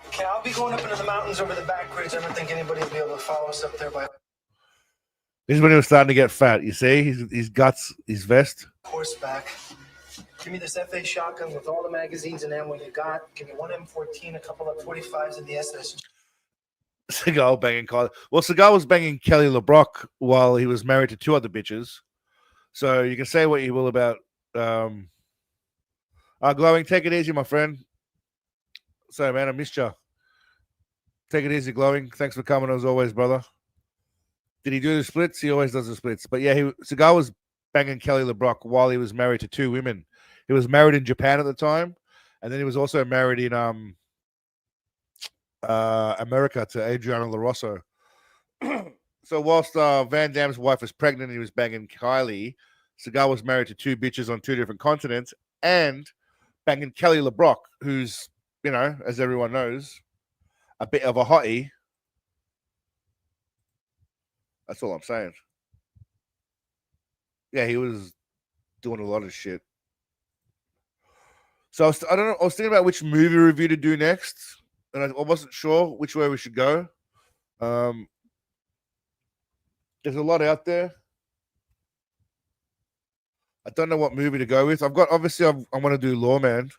Okay, I'll be going up into the mountains over the back ridge. I don't think anybody will be able to follow us up there by This is when he was starting to get fat. You see? His guts, his vest. horseback. Give me this FA shotgun with all the magazines and ammo you got. Give me one M14, a couple of 45s, and the SSG. Seagal banging Kylie. Well, Seagal was banging Kelly LeBrock while he was married to 2 other bitches. So you can say what you will about Glowing. Take it easy, my friend. Sorry, man, I missed you. Take it easy, Glowing. Thanks for coming as always, brother. Did he do the splits? He always does the splits. But yeah, Seagal was banging Kelly LeBrock while he was married to 2 women. He was married in Japan at the time, and then he was also married in America to Adriana LaRosso. So whilst Van Damme's wife was pregnant and he was banging Kylie, Seagal was married to 2 bitches on 2 different continents and banging Kelly LeBrock, who's, you know, as everyone knows, a bit of a hottie. That's all I'm saying. Yeah, he was doing a lot of shit. So I don't know. I was thinking about which movie review to do next, and I wasn't sure which way we should go. There's a lot out there. I don't know what movie to go with. Obviously I want to do Lawman,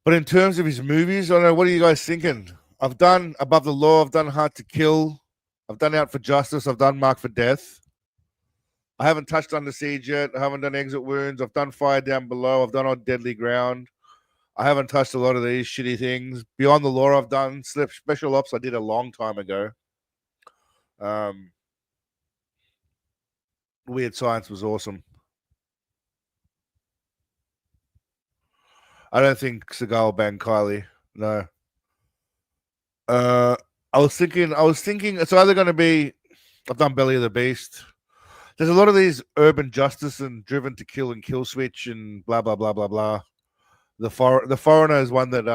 but in terms of his movies, I don't know. What are you guys thinking? I've done Above the Law. I've done Hard to Kill. I've done Out for Justice. I've done Mark for Death. I haven't touched Under Siege yet. I haven't done Exit Wounds. I've done Fire Down Below. I've done On Deadly Ground. I haven't touched a lot of these shitty things. Beyond the Law, I've done. Special Ops, I did a long time ago. Weird Science was awesome. I don't think Seagal banged Kylie. No. I was thinking it's either going to be, I've done Belly of the Beast. There's a lot of these Urban Justice and Driven to Kill and Kill Switch and blah blah blah blah blah. The Foreigner is one that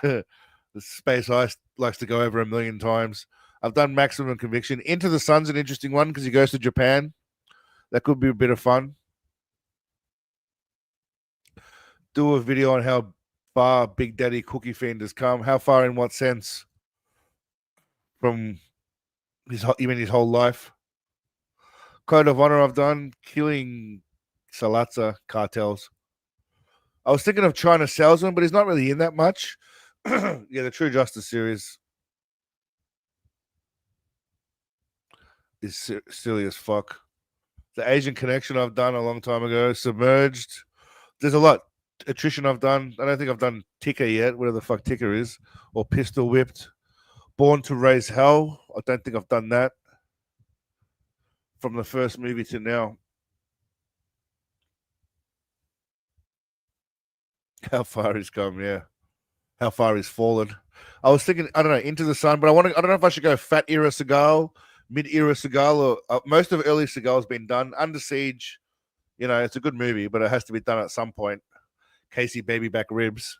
the Space Ice likes to go over 1,000,000 times. I've done Maximum Conviction. Into the Sun's an interesting one because he goes to Japan. That could be a bit of fun. Do a video on how far Big Daddy Cookie Fiend has come. How far in what sense? From his whole life. Code of Honor I've done. Killing Salazar cartels. I was thinking of China Salesman, but he's not really in that much. Yeah, the True Justice series is silly as fuck. The Asian Connection I've done a long time ago. Submerged. There's a lot. Attrition I've done. I don't think I've done Ticker yet, whatever the fuck Ticker is. Or Pistol Whipped. Born to Raise Hell. I don't think I've done that. From the first movie to now. How far he's come, yeah. How far he's fallen. I was thinking, I don't know, Into the Sun, but I don't know if I should go fat era Seagal, mid era Seagal, or most of early Seagal's been done. Under Siege, you know, it's a good movie, but it has to be done at some point. Casey Baby Back Ribs.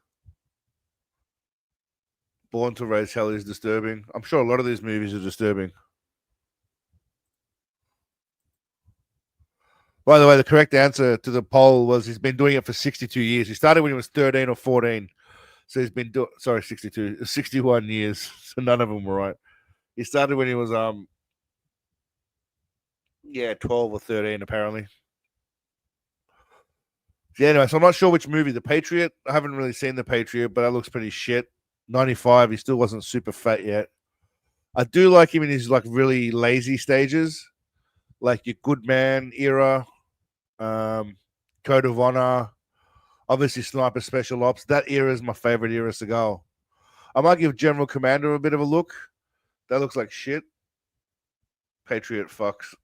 Born to Raise Hell is disturbing. I'm sure a lot of these movies are disturbing. By the way, the correct answer to the poll was he's been doing it for 62 years. He started when he was 13 or 14. So he's been doing, 61 years. So none of them were right. He started when he was 12 or 13 apparently. Yeah, anyway, so I'm not sure which movie. The Patriot, I haven't really seen The Patriot, but that looks pretty shit. 95, he still wasn't super fat yet. I do like him in his like really lazy stages, like your Good Man era, Code of Honor, obviously Sniper Special Ops. That era is my favorite era Seagal. I might give General Commander a bit of a look. That looks like shit. Patriot fucks.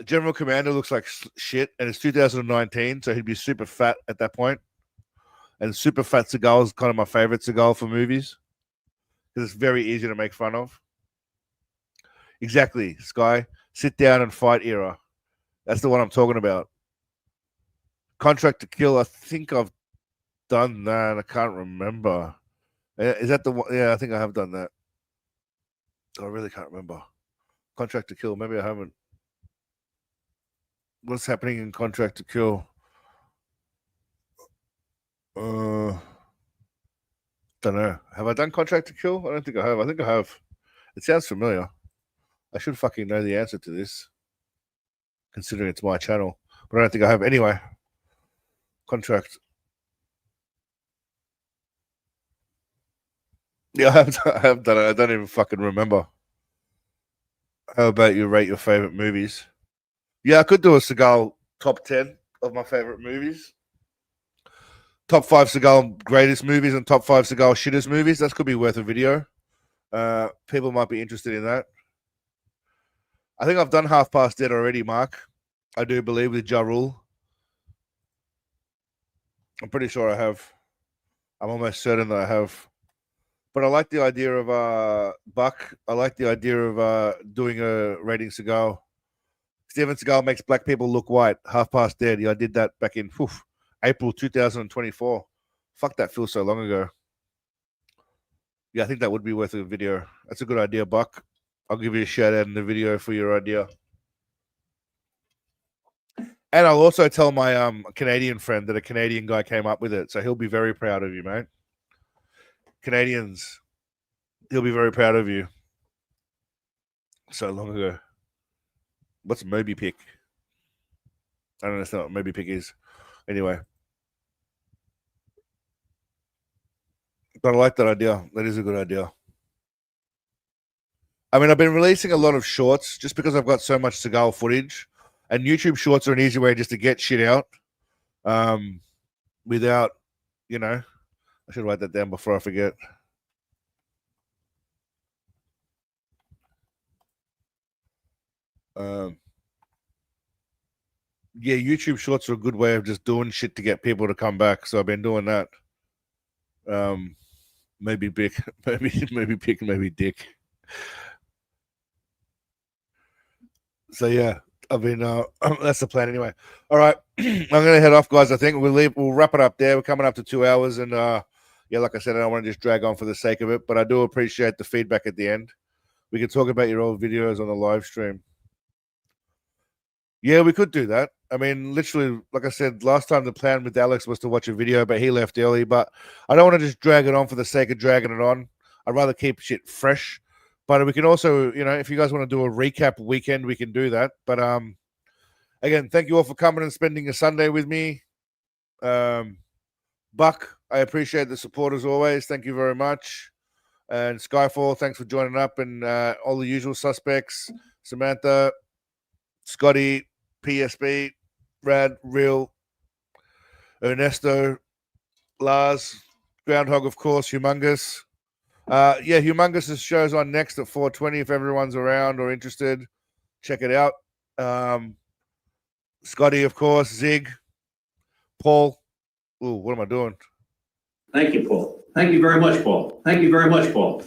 General Commander looks like shit, and it's 2019, so he'd be super fat at that point. And super fat Seagal is kind of my favorite Seagal for movies because it's very easy to make fun of. Exactly, Sky. Sit down and fight era. That's the one I'm talking about. Contract to Kill. I think I've done that. I can't remember. Is that the one? Yeah, I think I have done that. I really can't remember. Contract to Kill. Maybe I haven't. What's happening in Contract to Kill? Don't know. Have I done Contract to Kill? I don't think I have. I think I have. It sounds familiar. I should fucking know the answer to this, considering it's my channel. But I don't think I have. Anyway, Contract. Yeah, I have done it. I don't even fucking remember. How about you rate your favorite movies? Yeah, I could do a Seagal top 10 of my favorite movies. Top 5 Seagal greatest movies and top 5 Seagal shittest movies. That could be worth a video. People might be interested in that. I think I've done Half Past Dead already, Mark. I do believe with Ja Rule. I'm pretty sure I have. I'm almost certain that I have. But I like the idea of Buck. I like the idea of doing a rating Seagal. Steven Seagal makes black people look white. Half Past Dead. Yeah, I did that back in April 2024. Fuck, that feels so long ago. Yeah, I think that would be worth a video. That's a good idea, Buck. I'll give you a shout out in the video for your idea. And I'll also tell my Canadian friend that a Canadian guy came up with it. So he'll be very proud of you, mate. Canadians, he'll be very proud of you. So long ago. What's Moby Pick? I don't understand what Moby Pick is. Anyway. But I like that idea. That is a good idea. I mean, I've been releasing a lot of shorts just because I've got so much Seagal footage. And YouTube shorts are an easy way just to get shit out. Without, I should write that down before I forget. Yeah, YouTube shorts are a good way of just doing shit to get people to come back. So I've been doing that. Maybe Bick, maybe Pick, maybe Dick. So yeah, I've been. That's the plan anyway. All right, I'm gonna head off, guys. I think we'll wrap it up there. We're coming up to 2 hours, and yeah, like I said, I don't want to just drag on for the sake of it, but I do appreciate the feedback at the end. We can talk about your old videos on the live stream. Yeah, we could do that. I mean, literally, like I said, last time the plan with Alex was to watch a video, but he left early. But I don't want to just drag it on for the sake of dragging it on. I'd rather keep shit fresh. But we can also, if you guys want to do a recap weekend, we can do that. But again, thank you all for coming and spending a Sunday with me. Buck, I appreciate the support as always. Thank you very much. And Skyfall, thanks for joining up. And all the usual suspects, Samantha, Scotty, PSB, Rad, Real, Ernesto, Lars, Groundhog, of course, Humongous. Yeah, Humongous' show's on next at 4:20 if everyone's around or interested. Check it out. Scotty, of course, Zig, Paul. Ooh, what am I doing? Thank you, Paul. Thank you very much, Paul. Thank you very much, Paul.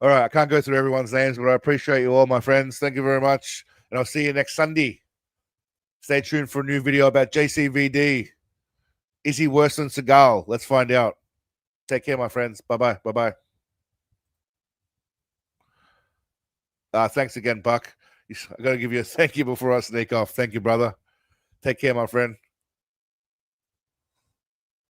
All right, I can't go through everyone's names, but I appreciate you all, my friends. Thank you very much. And I'll see you next Sunday. Stay tuned for a new video about JCVD. Is he worse than Seagal? Let's find out. Take care, my friends. Bye-bye. Bye-bye. Thanks again, Buck. I got to give you a thank you before I sneak off. Thank you, brother. Take care, my friend.